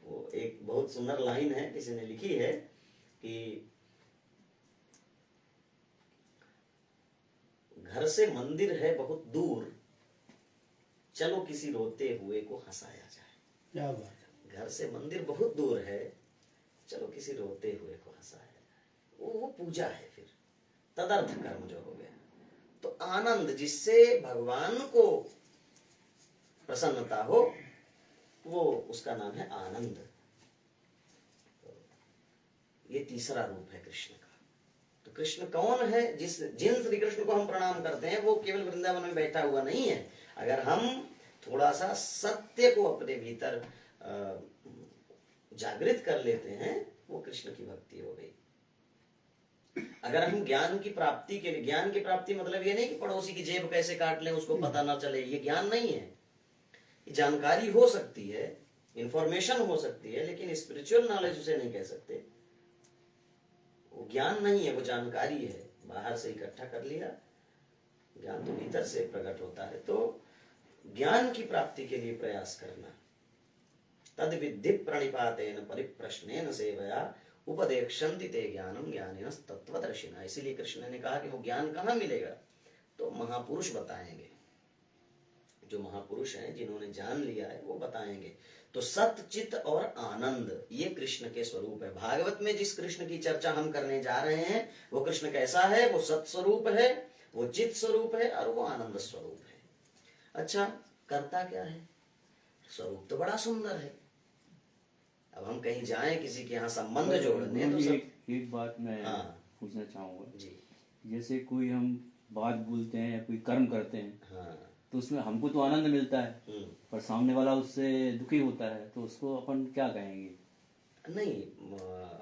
वो एक बहुत सुंदर लाइन है, किसी ने लिखी है कि घर से मंदिर है बहुत दूर, चलो किसी रोते हुए को हंसाया जाए। क्या बात है। घर से मंदिर बहुत दूर है, चलो किसी रोते हुए को हंसाया जाए। वो पूजा है। फिर तदर्थ कर्म जो हो गया, तो आनंद जिससे भगवान को प्रसन्नता हो, वो उसका नाम है आनंद। ये तीसरा रूप है कृष्ण का। तो कृष्ण कौन है? जिन श्री कृष्ण को हम प्रणाम करते हैं वो केवल वृंदावन में बैठा हुआ नहीं है। अगर हम थोड़ा सा सत्य को अपने भीतर जागृत कर लेते हैं, वो कृष्ण की भक्ति हो गई। अगर हम ज्ञान की प्राप्ति के लिए, ज्ञान की प्राप्ति मतलब ये नहीं कि पड़ोसी की जेब कैसे काट लें उसको पता ना चले, ये ज्ञान नहीं है। जानकारी हो सकती है, इंफॉर्मेशन हो सकती है, लेकिन स्पिरिचुअल नॉलेज उसे नहीं कह सकते। वो ज्ञान नहीं है, वो जानकारी है। बाहर से इकट्ठा कर लिया, ज्ञान तो भीतर से प्रकट होता है। तो ज्ञान की प्राप्ति के लिए प्रयास करना। तद विद्धि प्रणिपातेन परिप्रश्नेन सेवया उपदेक्षन्ति ते ज्ञानम ज्ञानिनः तत्त्वदर्शिनः। इसीलिए कृष्ण ने कहा कि वो ज्ञान कहाँ मिलेगा? तो महापुरुष बताएंगे। जो महापुरुष हैं, जिन्होंने जान लिया है, वो बताएंगे। तो सत, चित और आनंद, ये कृष्ण के स्वरूप है। भागवत में जिस कृष्ण की चर्चा हम करने जा रहे हैं, वो कृष्ण कैसा है? वो सत स्वरूप है, वो चित स्वरूप है और वो आनंद स्वरूप है। अच्छा, करता क्या है? स्वरूप तो बड़ा सुंदर है। अब हम कहीं जाएं किसी के यहाँ संबंध जोड़ने, तो एक बात मैं हाँ पूछना चाहूंगा जी। जैसे कोई हम बात बोलते हैं या कोई कर्म करते हैं, हाँ तो उसमें हमको तो आनंद मिलता है, पर सामने वाला उससे दुखी होता है, तो उसको अपन क्या कहेंगे? नहीं,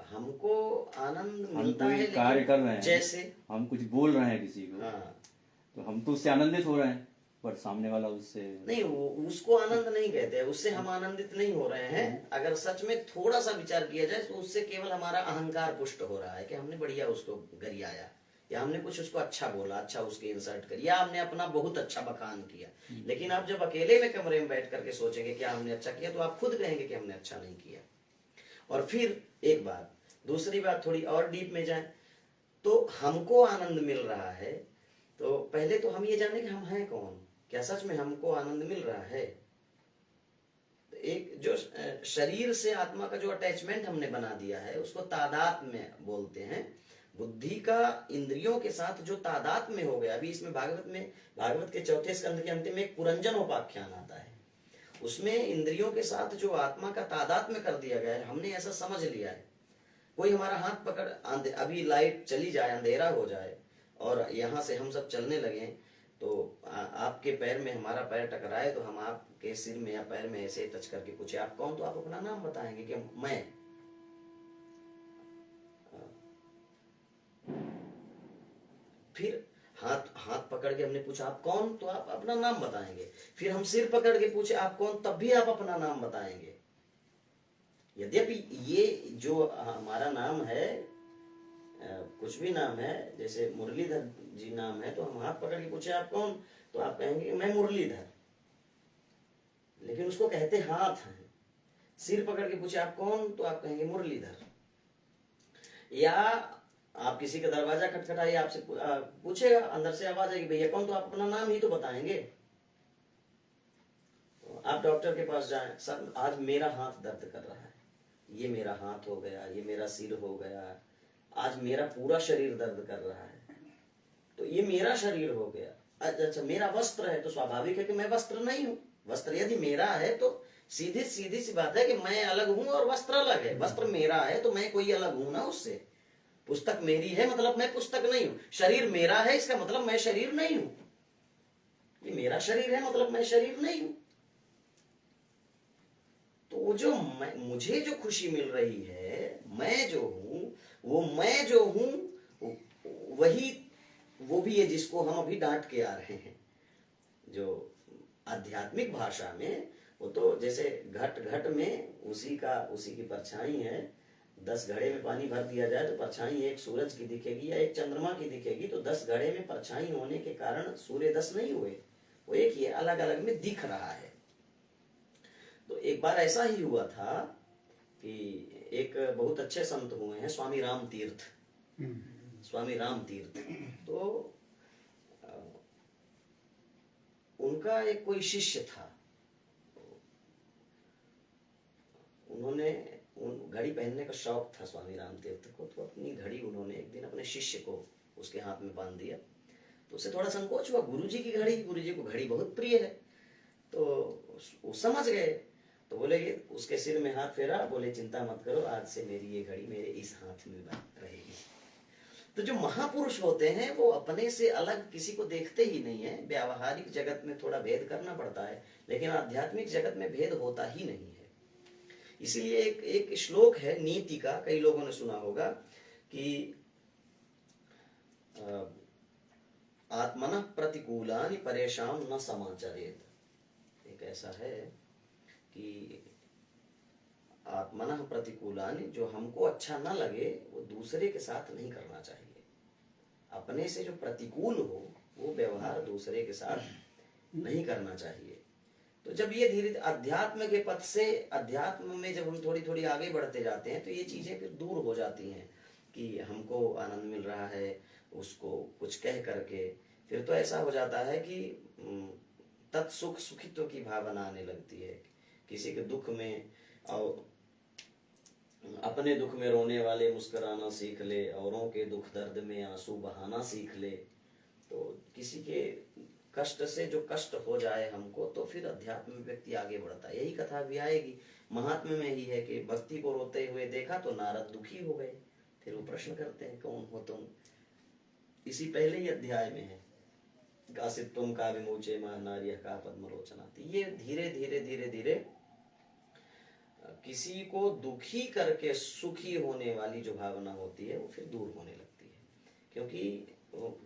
हमको आनंद हम मिलता कोई है, कार्य कर रहे हैं, जैसे हम कुछ बोल रहे हैं किसी को, हाँ, तो हम तो उससे आनंदित हो रहे हैं, पर सामने वाला उससे नहीं, वो उसको आनंद नहीं कहते, उससे हम आनंदित नहीं हो रहे हैं। अगर सच में थोड़ा सा विचार किया जाए तो उससे केवल हमारा अहंकार पुष्ट हो रहा है कि हमने बढ़िया उसको गरियाया, या हमने कुछ उसको अच्छा बोला, अच्छा उसके इंसर्ट कर, या हमने अपना बहुत अच्छा बखान किया। लेकिन आप जब अकेले में कमरे में बैठ करके सोचेंगे क्या हमने अच्छा किया, तो आप खुद कहेंगे कि हमने अच्छा नहीं किया। और फिर एक बात, दूसरी बात थोड़ी और डीप में जाए, तो हमको आनंद मिल रहा है, तो पहले तो हम ये जाने कि हम हैं कौन। क्या सच में हमको आनंद मिल रहा है? एक जो शरीर से आत्मा का जो अटैचमेंट हमने बना दिया है, उसको तादात्म्य बोलते हैं। बुद्धि का इंद्रियों के साथ जो तादात्म्य हो गया, अभी इसमें भागवत के चौथे स्कंध के अंतिम में एक पुरंजन उपाख्यान आता है, उसमें इंद्रियों के साथ जो आत्मा का तादात्म्य कर दिया गया है, हमने ऐसा समझ लिया है। कोई हमारा हाथ पकड़, अभी लाइट चली जाए, अंधेरा हो जाए और यहाँ से हम सब चलने लगे, तो आपके पैर में हमारा पैर टकराए, तो हम आपके सिर में या पैर में ऐसे टच करके पूछे आप कौन, तो आप अपना नाम बताएंगे कि मैं। फिर हाथ पकड़ के हमने पूछा आप कौन, तो आप अपना नाम बताएंगे। फिर हम सिर पकड़ के पूछे आप कौन, तब भी आप अपना नाम बताएंगे। यद्यपि ये जो हमारा नाम है, कुछ भी नाम है, जैसे मुरलीधर जी नाम है, तो हम हाथ पकड़ के पूछे आप कौन, तो आप कहेंगे मैं मुरलीधर, लेकिन उसको कहते हाथ हैं। सिर पकड़ के पूछे आप कौन, तो आप कहेंगे मुरलीधर। या आप किसी का दरवाजा खटखटाइए, आपसे पूछेगा, अंदर से आवाज आएगी भैया कौन, तो आप अपना नाम ही तो बताएंगे। तो आप डॉक्टर के पास जाएं, सर आज मेरा हाथ दर्द कर रहा है, ये मेरा हाथ हो गया, ये मेरा सिर हो गया, आज मेरा पूरा शरीर दर्द कर रहा है, तो ये मेरा शरीर हो गया। अच्छा, मेरा वस्त्र है, तो स्वाभाविक है कि मैं वस्त्र नहीं हूं। वस्त्र यदि मेरा है तो सीधी सी बात है कि मैं अलग हूं और वस्त्र अलग है। वस्त्र मेरा है तो मैं कोई अलग हूं ना उससे। पुस्तक मेरी है मतलब मैं पुस्तक नहीं हूं। शरीर मेरा है इसका मतलब मैं शरीर नहीं हूं। ये मेरा शरीर है मतलब मैं शरीर नहीं हूं। तो जो मुझे जो खुशी मिल रही है, मैं जो हूं, वो मैं जो हूं वही वो भी है जिसको हम अभी डांट के आ रहे हैं। जो आध्यात्मिक भाषा में वो तो जैसे घट घट में उसी की परछाई है। 10 घड़े में पानी भर दिया जाए तो परछाई एक सूरज की दिखेगी या एक चंद्रमा की दिखेगी, तो 10 घड़े में परछाई होने के कारण सूर्य 10 नहीं हुए, वो एक ही अलग अलग में दिख रहा है। तो एक बार ऐसा ही हुआ था कि एक बहुत अच्छे संत हुए हैं स्वामी राम तीर्थ। स्वामी राम तीर्थ, तो उनका एक कोई शिष्य था। उन घड़ी पहनने का शौक था स्वामी रामतीर्थ को, तो अपनी घड़ी उन्होंने एक दिन अपने शिष्य को उसके हाथ में बांध दिया। तो उसे थोड़ा संकोच हुआ, गुरुजी की घड़ी, गुरुजी को घड़ी बहुत प्रिय है। तो वो समझ गए, तो बोले कि उसके सिर में हाथ फेरा, बोले चिंता मत करो, आज से मेरी ये घड़ी मेरे इस हाथ में रहेगी। तो जो महापुरुष होते हैं वो अपने से अलग किसी को देखते ही नहीं है। व्यावहारिक जगत में थोड़ा भेद करना पड़ता है, लेकिन आध्यात्मिक जगत में भेद होता ही नहीं है। इसीलिए एक श्लोक है नीति का, कई लोगों ने सुना होगा कि आत्मनः प्रतिकूलानि परेशान न समाचरेत। एक ऐसा है कि आत्मनः प्रतिकूलानि, जो हमको अच्छा न लगे वो दूसरे के साथ नहीं करना चाहिए। अपने से जो प्रतिकूल हो वो व्यवहार दूसरे के साथ नहीं करना चाहिए। तो जब ये धीरे अध्यात्म के पथ से, अध्यात्म में जब हम थोड़ी थोड़ी आगे बढ़ते जाते हैं तो ये चीजें फिर दूर हो जाती हैं कि हमको आनंद मिल रहा है उसको कुछ कह करके, फिर तो ऐसा हो जाता है कि तत्सुख सुखित्व की भावना आने लगती है। किसी के दुख में, और अपने दुख में रोने वाले मुस्कुराना सीख ले, औरों के दुख दर्द में आंसू बहाना सीख ले। तो किसी के कष्ट से जो कष्ट हो जाए हमको, तो फिर अध्यात्म में व्यक्ति आगे बढ़ता है। यही कथा भी आएगी महात्म्य में ही है कि भक्ति को रोते हुए देखा तो नारद दुखी हो गए। फिर वो प्रश्न करते हैं कौन हो तुम, इसी पहले ही अध्याय में है, कासित्वम का विमोचे नार्य का पद्मलोचना। ये धीरे धीरे धीरे धीरे किसी को दुखी करके सुखी होने वाली जो भावना होती है वो फिर दूर होने लगती है, क्योंकि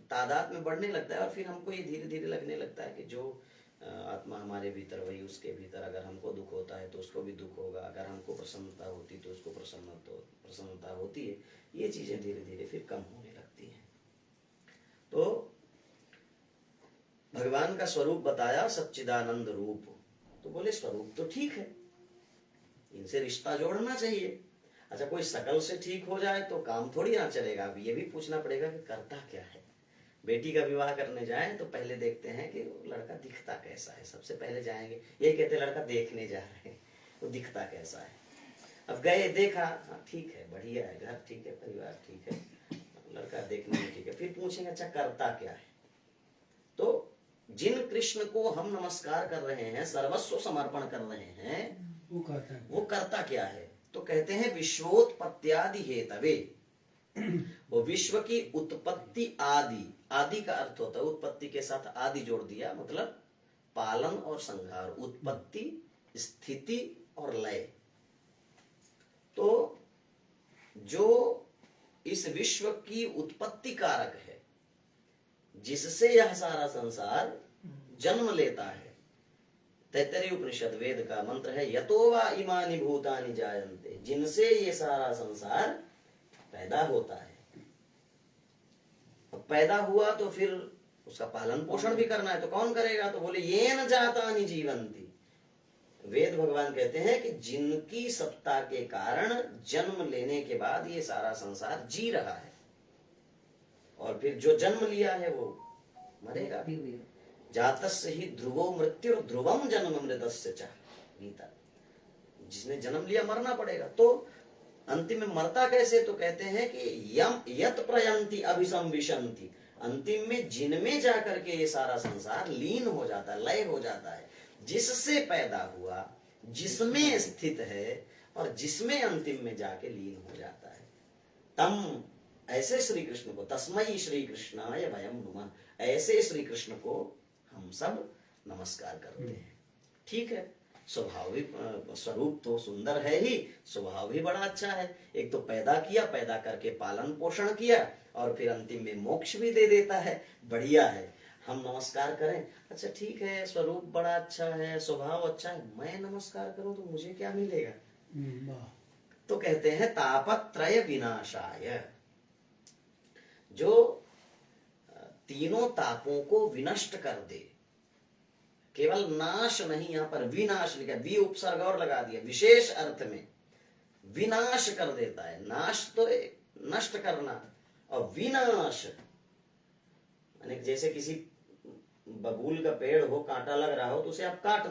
तादाद में बढ़ने लगता है। और फिर हमको ये धीरे धीरे लगने लगता है कि जो आत्मा हमारे भीतर, वही उसके भीतर, अगर हमको दुख होता है तो उसको भी दुख होगा, अगर हमको प्रसन्नता होती तो उसको प्रसन्नता होती है। ये चीजें धीरे धीरे फिर कम होने लगती हैं। तो भगवान का स्वरूप बताया सच्चिदानंद रूप, तो बोले स्वरूप तो ठीक है, इनसे रिश्ता जोड़ना चाहिए। अच्छा, कोई शकल से ठीक हो जाए तो काम थोड़ी ना चलेगा। अब ये भी पूछना पड़ेगा कि करता क्या है। बेटी का विवाह करने जाए तो पहले देखते हैं कि लड़का दिखता कैसा है, सबसे पहले जाएंगे। ये कहते लड़का देखने जा रहे हैं, वो दिखता कैसा है। अब गए, देखा, ठीक है, बढ़िया है, घर ठीक है, परिवार ठीक है, लड़का देखने में ठीक है। फिर पूछेंगे अच्छा करता क्या है। तो जिन कृष्ण को हम नमस्कार कर रहे हैं, सर्वस्व समर्पण कर रहे हैं, वो करता क्या है। तो कहते हैं विश्वोत्पत्त्यादि हेतवे, वो विश्व की उत्पत्ति आदि, आदि का अर्थ होता है उत्पत्ति के साथ आदि जोड़ दिया, मतलब पालन और संहार, उत्पत्ति, स्थिति और लय। तो जो इस विश्व की उत्पत्ति कारक है, जिससे यह सारा संसार जन्म लेता है। तैत्तरीय उपनिषद वेद का मंत्र है यतो वा इमानि भूतानि जायन्ते, जिनसे ये सारा संसार पैदा होता है। अब पैदा हुआ तो फिर उसका पालन पोषण भी करना है, तो कौन करेगा। तो बोले येन जातानि जीवन्ति। वेद भगवान कहते हैं कि जिनकी सत्ता के कारण जन्म लेने के बाद ये सारा संसार जी रहा है, और फिर जो जन्म लिया है वो मरेगा। जातस्य ही ध्रुवो मृत्यु ध्रुवम जन्म मृतस्य च, गीता। जिसने जन्म लिया मरना पड़ेगा। तो अंतिम में मरता कैसे। तो कहते हैं कि यम यत प्रयंति अभिसंविशंति, अंतिम में जिनमें जाकर के ये सारा संसार लीन हो जाता है, लय हो जाता है, जिससे पैदा हुआ, जिसमें स्थित है और जिसमें अंतिम में जाके लीन हो जाता है। तम, ऐसे श्री कृष्ण को, तस्मै श्री कृष्णाय वयं नुमः, ऐसे श्री कृष्ण को हम सब नमस्कार करते हैं। ठीक है, स्वभाव भी, स्वरूप तो सुंदर है ही, स्वभाव भी बड़ा अच्छा है। एक तो पैदा किया, पैदा करके पालन पोषण किया, और फिर अंतिम में मोक्ष भी दे देता है। बढ़िया है, हम नमस्कार करें। अच्छा ठीक है, स्वरूप बड़ा अच्छा है, स्वभाव अच्छा है, मैं नमस्कार करूं तो मुझे क्या मिलेगा। तो कहते हैं तापत्रय विनाशाय, जो तीनों तापों को विनष्ट कर दे। केवल नाश नहीं, यहां पर विनाश लिखा, वि उपसर्ग और लगा दिया, विशेष अर्थ में विनाश कर देता है। नाश तो नष्ट करना, और विनाश यानी जैसे किसी बबूल का पेड़ हो, कांटा लग रहा हो तो उसे आप काट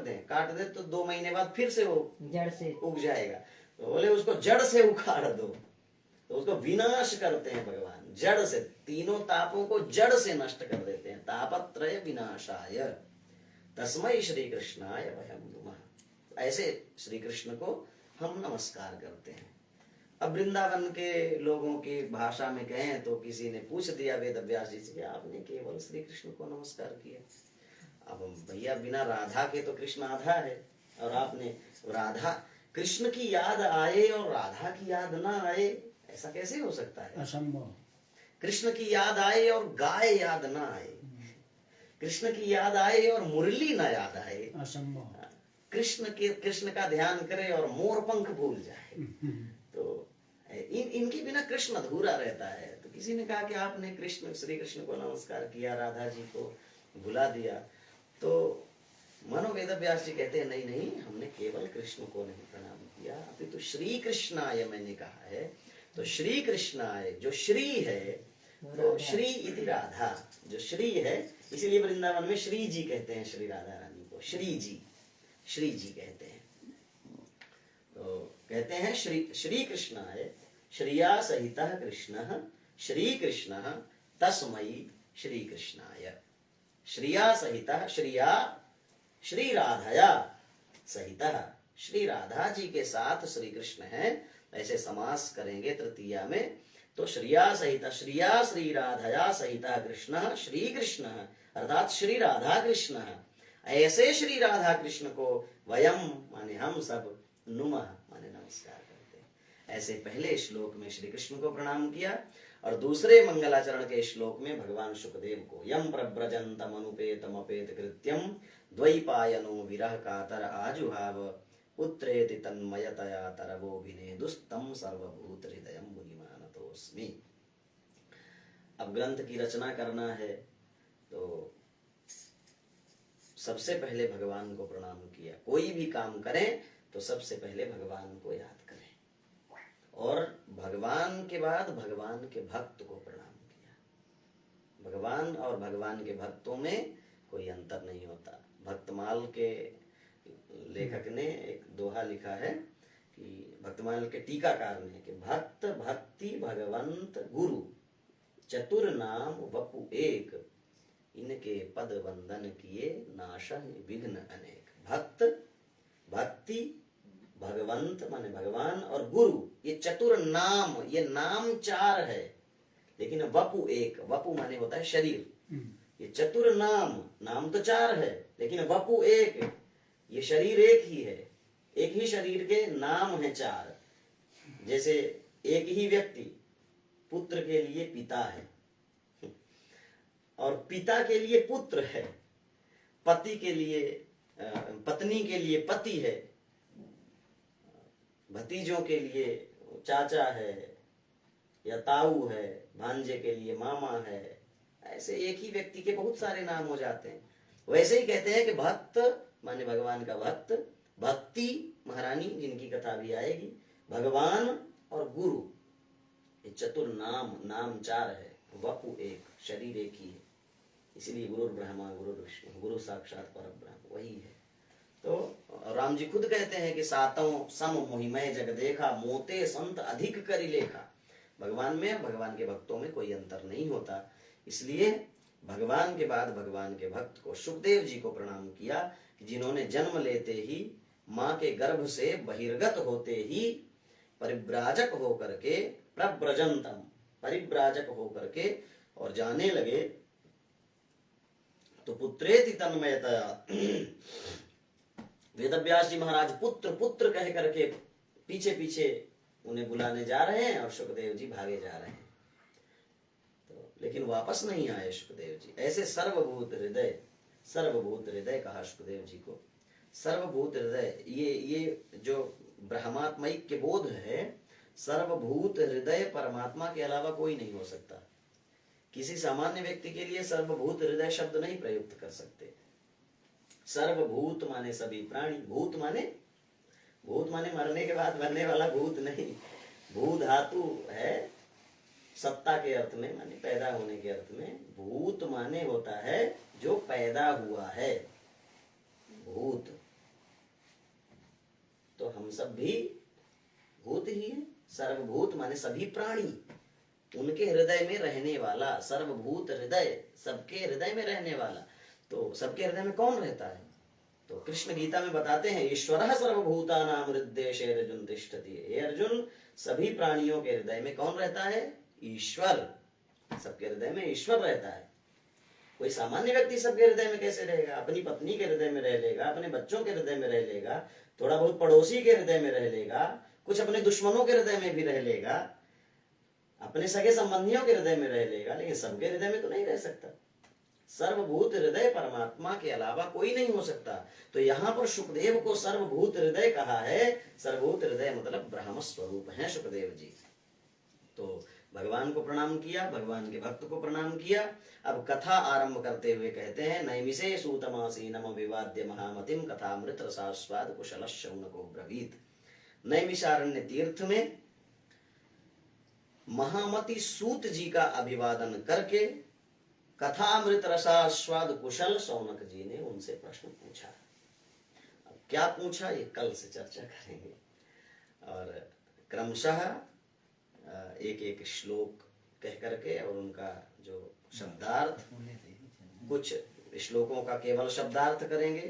दें तो 2 महीने बाद फिर से वो जड़ से उग जाएगा। तो बोले उसको जड़ से उखाड़ दो, तो उसको विनाश करते हैं भगवान, जड़ से। तीनों तापों को जड़ से नष्ट कर देते हैं। तापत्रय विनाशाय तस्मै श्री कृष्णाय वयं नुमः। ऐसे श्री कृष्ण को हम नमस्कार करते हैं। अब वृंदावन के लोगों की भाषा में कहें तो किसी ने पूछ दिया वेद व्यास जी से कि आपने केवल श्री कृष्ण को नमस्कार किया। अब भैया बिना राधा के तो कृष्ण आधा है, और आपने राधा, कृष्ण की याद आए और राधा की याद ना आए, ऐसा कैसे हो सकता है? असंभव। कृष्ण की याद आए और गाय याद ना आए, कृष्ण की याद आए और मुरली ना याद आए, असंभव। कृष्ण का ध्यान करे और मोर पंख भूल जाए, तो इनके बिना कृष्ण अधूरा रहता है। तो किसी ने कहा कि आपने कृष्ण, श्री कृष्ण को नमस्कार किया, राधा जी को भुला दिया। तो मनो वेद व्यास जी कहते हैं नहीं नहीं, हमने केवल कृष्ण को नहीं प्रणाम किया, अभी तो श्री कृष्णाय मैंने कहा है। तो श्री कृष्णाय, जो श्री है, तो श्री इति राधा, जो श्री है, इसीलिए वृंदावन में श्री जी कहते हैं श्री राधा रानी को, श्री जी कहते हैं। तो कहते हैं श्री कृष्णाय श्रिया सहितः कृष्णः श्री कृष्णः तस्मै श्री कृष्णाय। श्रिया सहितः, श्रिया श्री राधाया सहितः, श्री राधा जी के साथ श्री कृष्ण है, ऐसे समास करेंगे तृतीया में। तो श्रिया सहित, श्रिया श्री राधाया सहितः कृष्ण श्री कृष्ण, अर्थात श्री राधा कृष्ण, ऐसे श्री राधा कृष्ण को वयम माने हम सब, नुमः माने नमस्कार करते हैं। ऐसे पहले श्लोक में श्री कृष्ण को प्रणाम किया, और दूसरे मंगलाचरण के श्लोक में भगवान सुखदेव को यम प्रव्रजंतम अनुपेतम अपेत कृत्यम द्वैपायनो विरह कातर आजुहाव पुत्रेति तन्मयतया तरवोभिनेदुस्तम सर्वभूत हृदयम मुनिमानतोस्मि। अब ग्रंथ की रचना करना है तो सबसे पहले भगवान को प्रणाम किया। कोई भी काम करें तो सबसे पहले भगवान को याद करें, और भगवान के बाद भगवान के भक्त को प्रणाम किया। भगवान और भगवान के भक्तों में कोई अंतर नहीं होता। भक्तमाल के लेखक ने एक दोहा लिखा है कि भक्तमाल के टीकाकार ने कि भक्त भक्ति भगवंत गुरु चतुर नाम वपु एक, इनके पद वंदन किए नाशन विघ्न अनेक। भक्त, भक्ति, भगवंत माने भगवान, और गुरु, ये चतुर नाम, ये नाम चार है लेकिन वपु एक। वपु माने होता है शरीर। ये चतुर नाम, नाम तो चार है लेकिन वपु एक, ये शरीर एक ही है। एक ही शरीर के नाम है चार। जैसे एक ही व्यक्ति पुत्र के लिए पिता है, और पिता के लिए पुत्र है, पति के लिए पत्नी के लिए पति है, भतीजों के लिए चाचा है या ताऊ है, भांजे के लिए मामा है। ऐसे एक ही व्यक्ति के बहुत सारे नाम हो जाते हैं। वैसे ही कहते हैं कि भक्त माने भगवान का भक्त, भक्ति महारानी जिनकी कथा भी आएगी, भगवान और गुरु, ये चतुर नाम, नाम चार है, वपु एक, शरीर एक ही है। इसीलिए गुरु ब्रह्मा गुरु विष्णु गुरु साक्षात परब्रह्म वही है। तो राम जी खुद कहते हैं कि सातों सम मोहिमय जग देखा, मोते संत अधिक करि लेखा। भगवान में, भगवान के भक्तों में कोई अंतर नहीं होता। इसलिए भगवान के बाद भगवान के भक्त को, सुखदेव जी को प्रणाम किया कि जिन्होंने जन्म लेते ही माँ के गर्भ से बहिर्गत होते ही परिव्राजक होकर के, प्रव्रजंतम, परिव्राजक होकर के और जाने लगे, तो पुत्रेति तन्मयतया, वेदव्यास जी महाराज पुत्र पुत्र कह करके पीछे पीछे उन्हें बुलाने जा रहे हैं और सुखदेव जी भागे जा रहे हैं। तो लेकिन वापस नहीं आए सुखदेव जी। ऐसे सर्वभूत हृदय, सर्वभूत हृदय कहा सुखदेव जी को। सर्वभूत हृदय, ये जो ब्रह्मात्मैक्य बोध है, सर्वभूत हृदय परमात्मा के अलावा कोई नहीं हो सकता। किसी सामान्य व्यक्ति के लिए सर्वभूत हृदय शब्द नहीं प्रयुक्त कर सकते। सर्वभूत माने सभी प्राणी, भूत माने मरने के बाद बनने वाला भूत नहीं। भू धातु है सत्ता के अर्थ में, माने पैदा होने के अर्थ में। भूत माने होता है जो पैदा हुआ है, भूत। तो हम सब भी भूत ही है। सर्वभूत माने सभी प्राणी, उनके हृदय में रहने वाला। सर्वभूत हृदय, सबके हृदय में रहने वाला। तो सबके हृदय में कौन रहता है? तो कृष्ण गीता में बताते हैं, ईश्वरः सर्वभूतानां हृदयेषु अर्जुन तिष्ठति। हे अर्जुन, सभी प्राणियों के हृदय में कौन रहता है? ईश्वर। सबके हृदय में ईश्वर रहता है। कोई सामान्य व्यक्ति सबके हृदय में कैसे रहेगा? अपनी पत्नी के हृदय में रह लेगा, अपने बच्चों के हृदय में रह लेगा, थोड़ा बहुत पड़ोसी के हृदय में रह लेगा, कुछ अपने दुश्मनों के हृदय में भी रह लेगा, अपने सगे संबंधियों के हृदय में रह लेगा, लेकिन सबके हृदय में तो नहीं रह सकता। सर्वभूत हृदय परमात्मा के अलावा कोई नहीं हो सकता। तो यहाँ पर सुखदेव को सर्वभूत हृदय कहा है। सर्वभूत हृदय मतलब ब्रह्म स्वरूप है सुखदेव जी। तो भगवान को प्रणाम किया, भगवान के भक्त को प्रणाम किया। अब कथा आरंभ करते हुए कहते हैं, नैमिषे सूतमासीनम विवाद्य महामतिम कथामृत रसास्वाद कुशल शौनको ब्रवीत। नैमिषारण्य तीर्थ में महामति सूत जी का अभिवादन करके कथामृत रसास्वाद कुशल शौनक जी ने उनसे प्रश्न पूछा। अब क्या पूछा ये कल से चर्चा करेंगे। और क्रमशः एक एक श्लोक कह करके और उनका जो शब्दार्थ, कुछ श्लोकों का केवल शब्दार्थ करेंगे,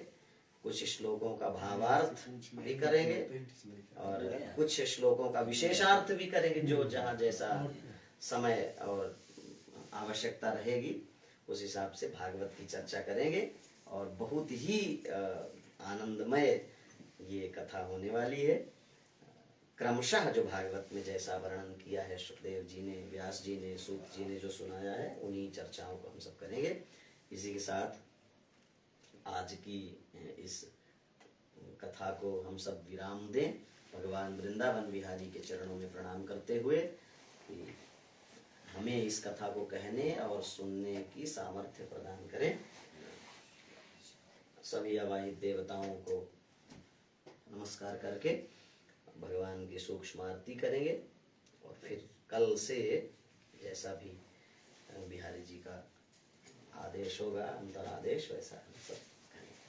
कुछ श्लोकों का भावार्थ भी करेंगे और कुछ श्लोकों का विशेषार्थ भी करेंगे, जो जहाँ जैसा समय और आवश्यकता रहेगी उस हिसाब से भागवत की चर्चा करेंगे। और बहुत ही आनंदमय ये कथा होने वाली है। क्रमशः जो भागवत में जैसा वर्णन किया है सुखदेव जी ने, व्यास जी ने, सूत जी ने जो सुनाया है, उन्हीं चर्चाओं को हम सब करेंगे। इसी के साथ आज की इस कथा को हम सब विराम दें, भगवान वृंदावन बिहारी के चरणों में प्रणाम करते हुए कि हमें इस कथा को कहने और सुनने की सामर्थ्य प्रदान करें। सभी अवाहित देवताओं को नमस्कार करके भगवान की सूक्ष्म आरती करेंगे और फिर कल से जैसा भी बिहारी जी का आदेश होगा, अंतरादेश, वैसा हम सब करेंगे।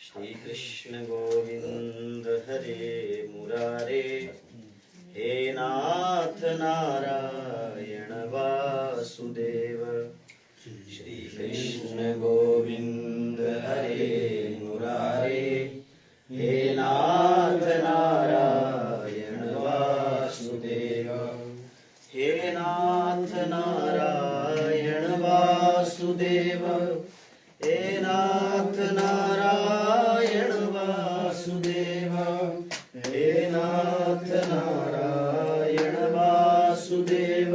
श्री कृष्ण गोविंद हरे मुरारे, हे नाथ नारायण वासुदेव। श्री कृष्ण गोविंद हरे मुरारे, हे नाथ नारायण वासुदेव। हे नाथ नारायण वासुदेव, हे नाथ नारायण वासुदेव, हे नाथ नारायण वासुदेव,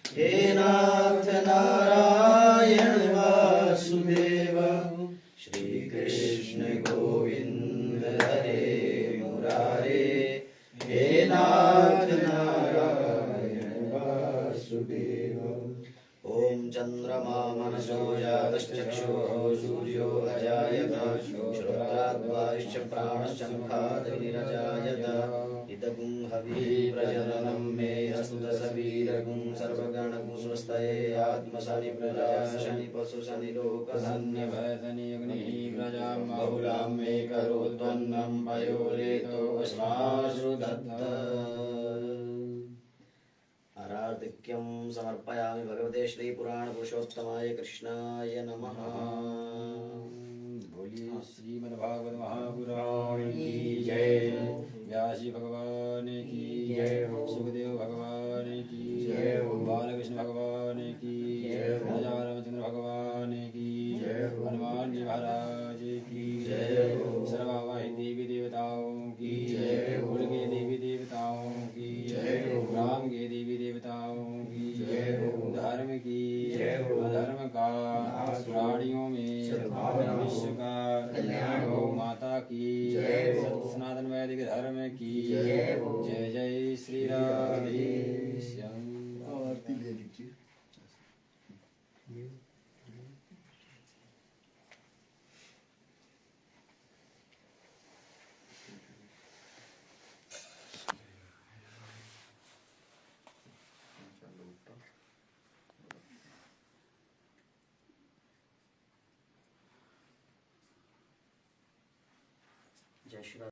हे नाथ नारायण वासुदेव। श्री कृष्ण गोविंद हरे मुरारे, हे नाथ नारायण वासुदेव। ओम चंद्रमा मनसो जातश्चक्षुः सूर्यो अजायत, श्रोत्राद्वायुश्च प्राणश्चमुखाद् विनिरजायत। इदगुं हविः प्रजननं मे अस्तु दशवीरगुं सर्वगणगुं स्वस्तये आत्मशनि प्रजा शनि पशु शनि लोक धन्यभय शनि अग्निः प्रजां बहुलां मे करोद्वन्नं पयोरेतो अस्मासु दत्त। आराधिक्यं समर्पयामि भगवते श्री पुराण पुरुषोत्तमाय कृष्णाय नमः। बोलिए श्रीमद्भागवत महापुराण की जय। व्यास जी भगवान की जय हो। सुखदेव भगवान की जय हो। बालकृष्ण भगवान की जय हो। राजा रामचंद्र भगवान की जय हो। हनुमान जी महाराज की जय हो। सर्वावाहित देवी देवताओं की जय हो। कुल के देवी देवताओं की जय हो। राम के देवी देवताओं की जय हो। धर्म की जय हो। अधर्म का प्राणियों में विश्व का कल्याण हो। माता की जय हो। सनातन वैदिक धर्म की जय हो। जय जय श्री राधे श्याम। आरती ले लीजिए। जय श्री राम।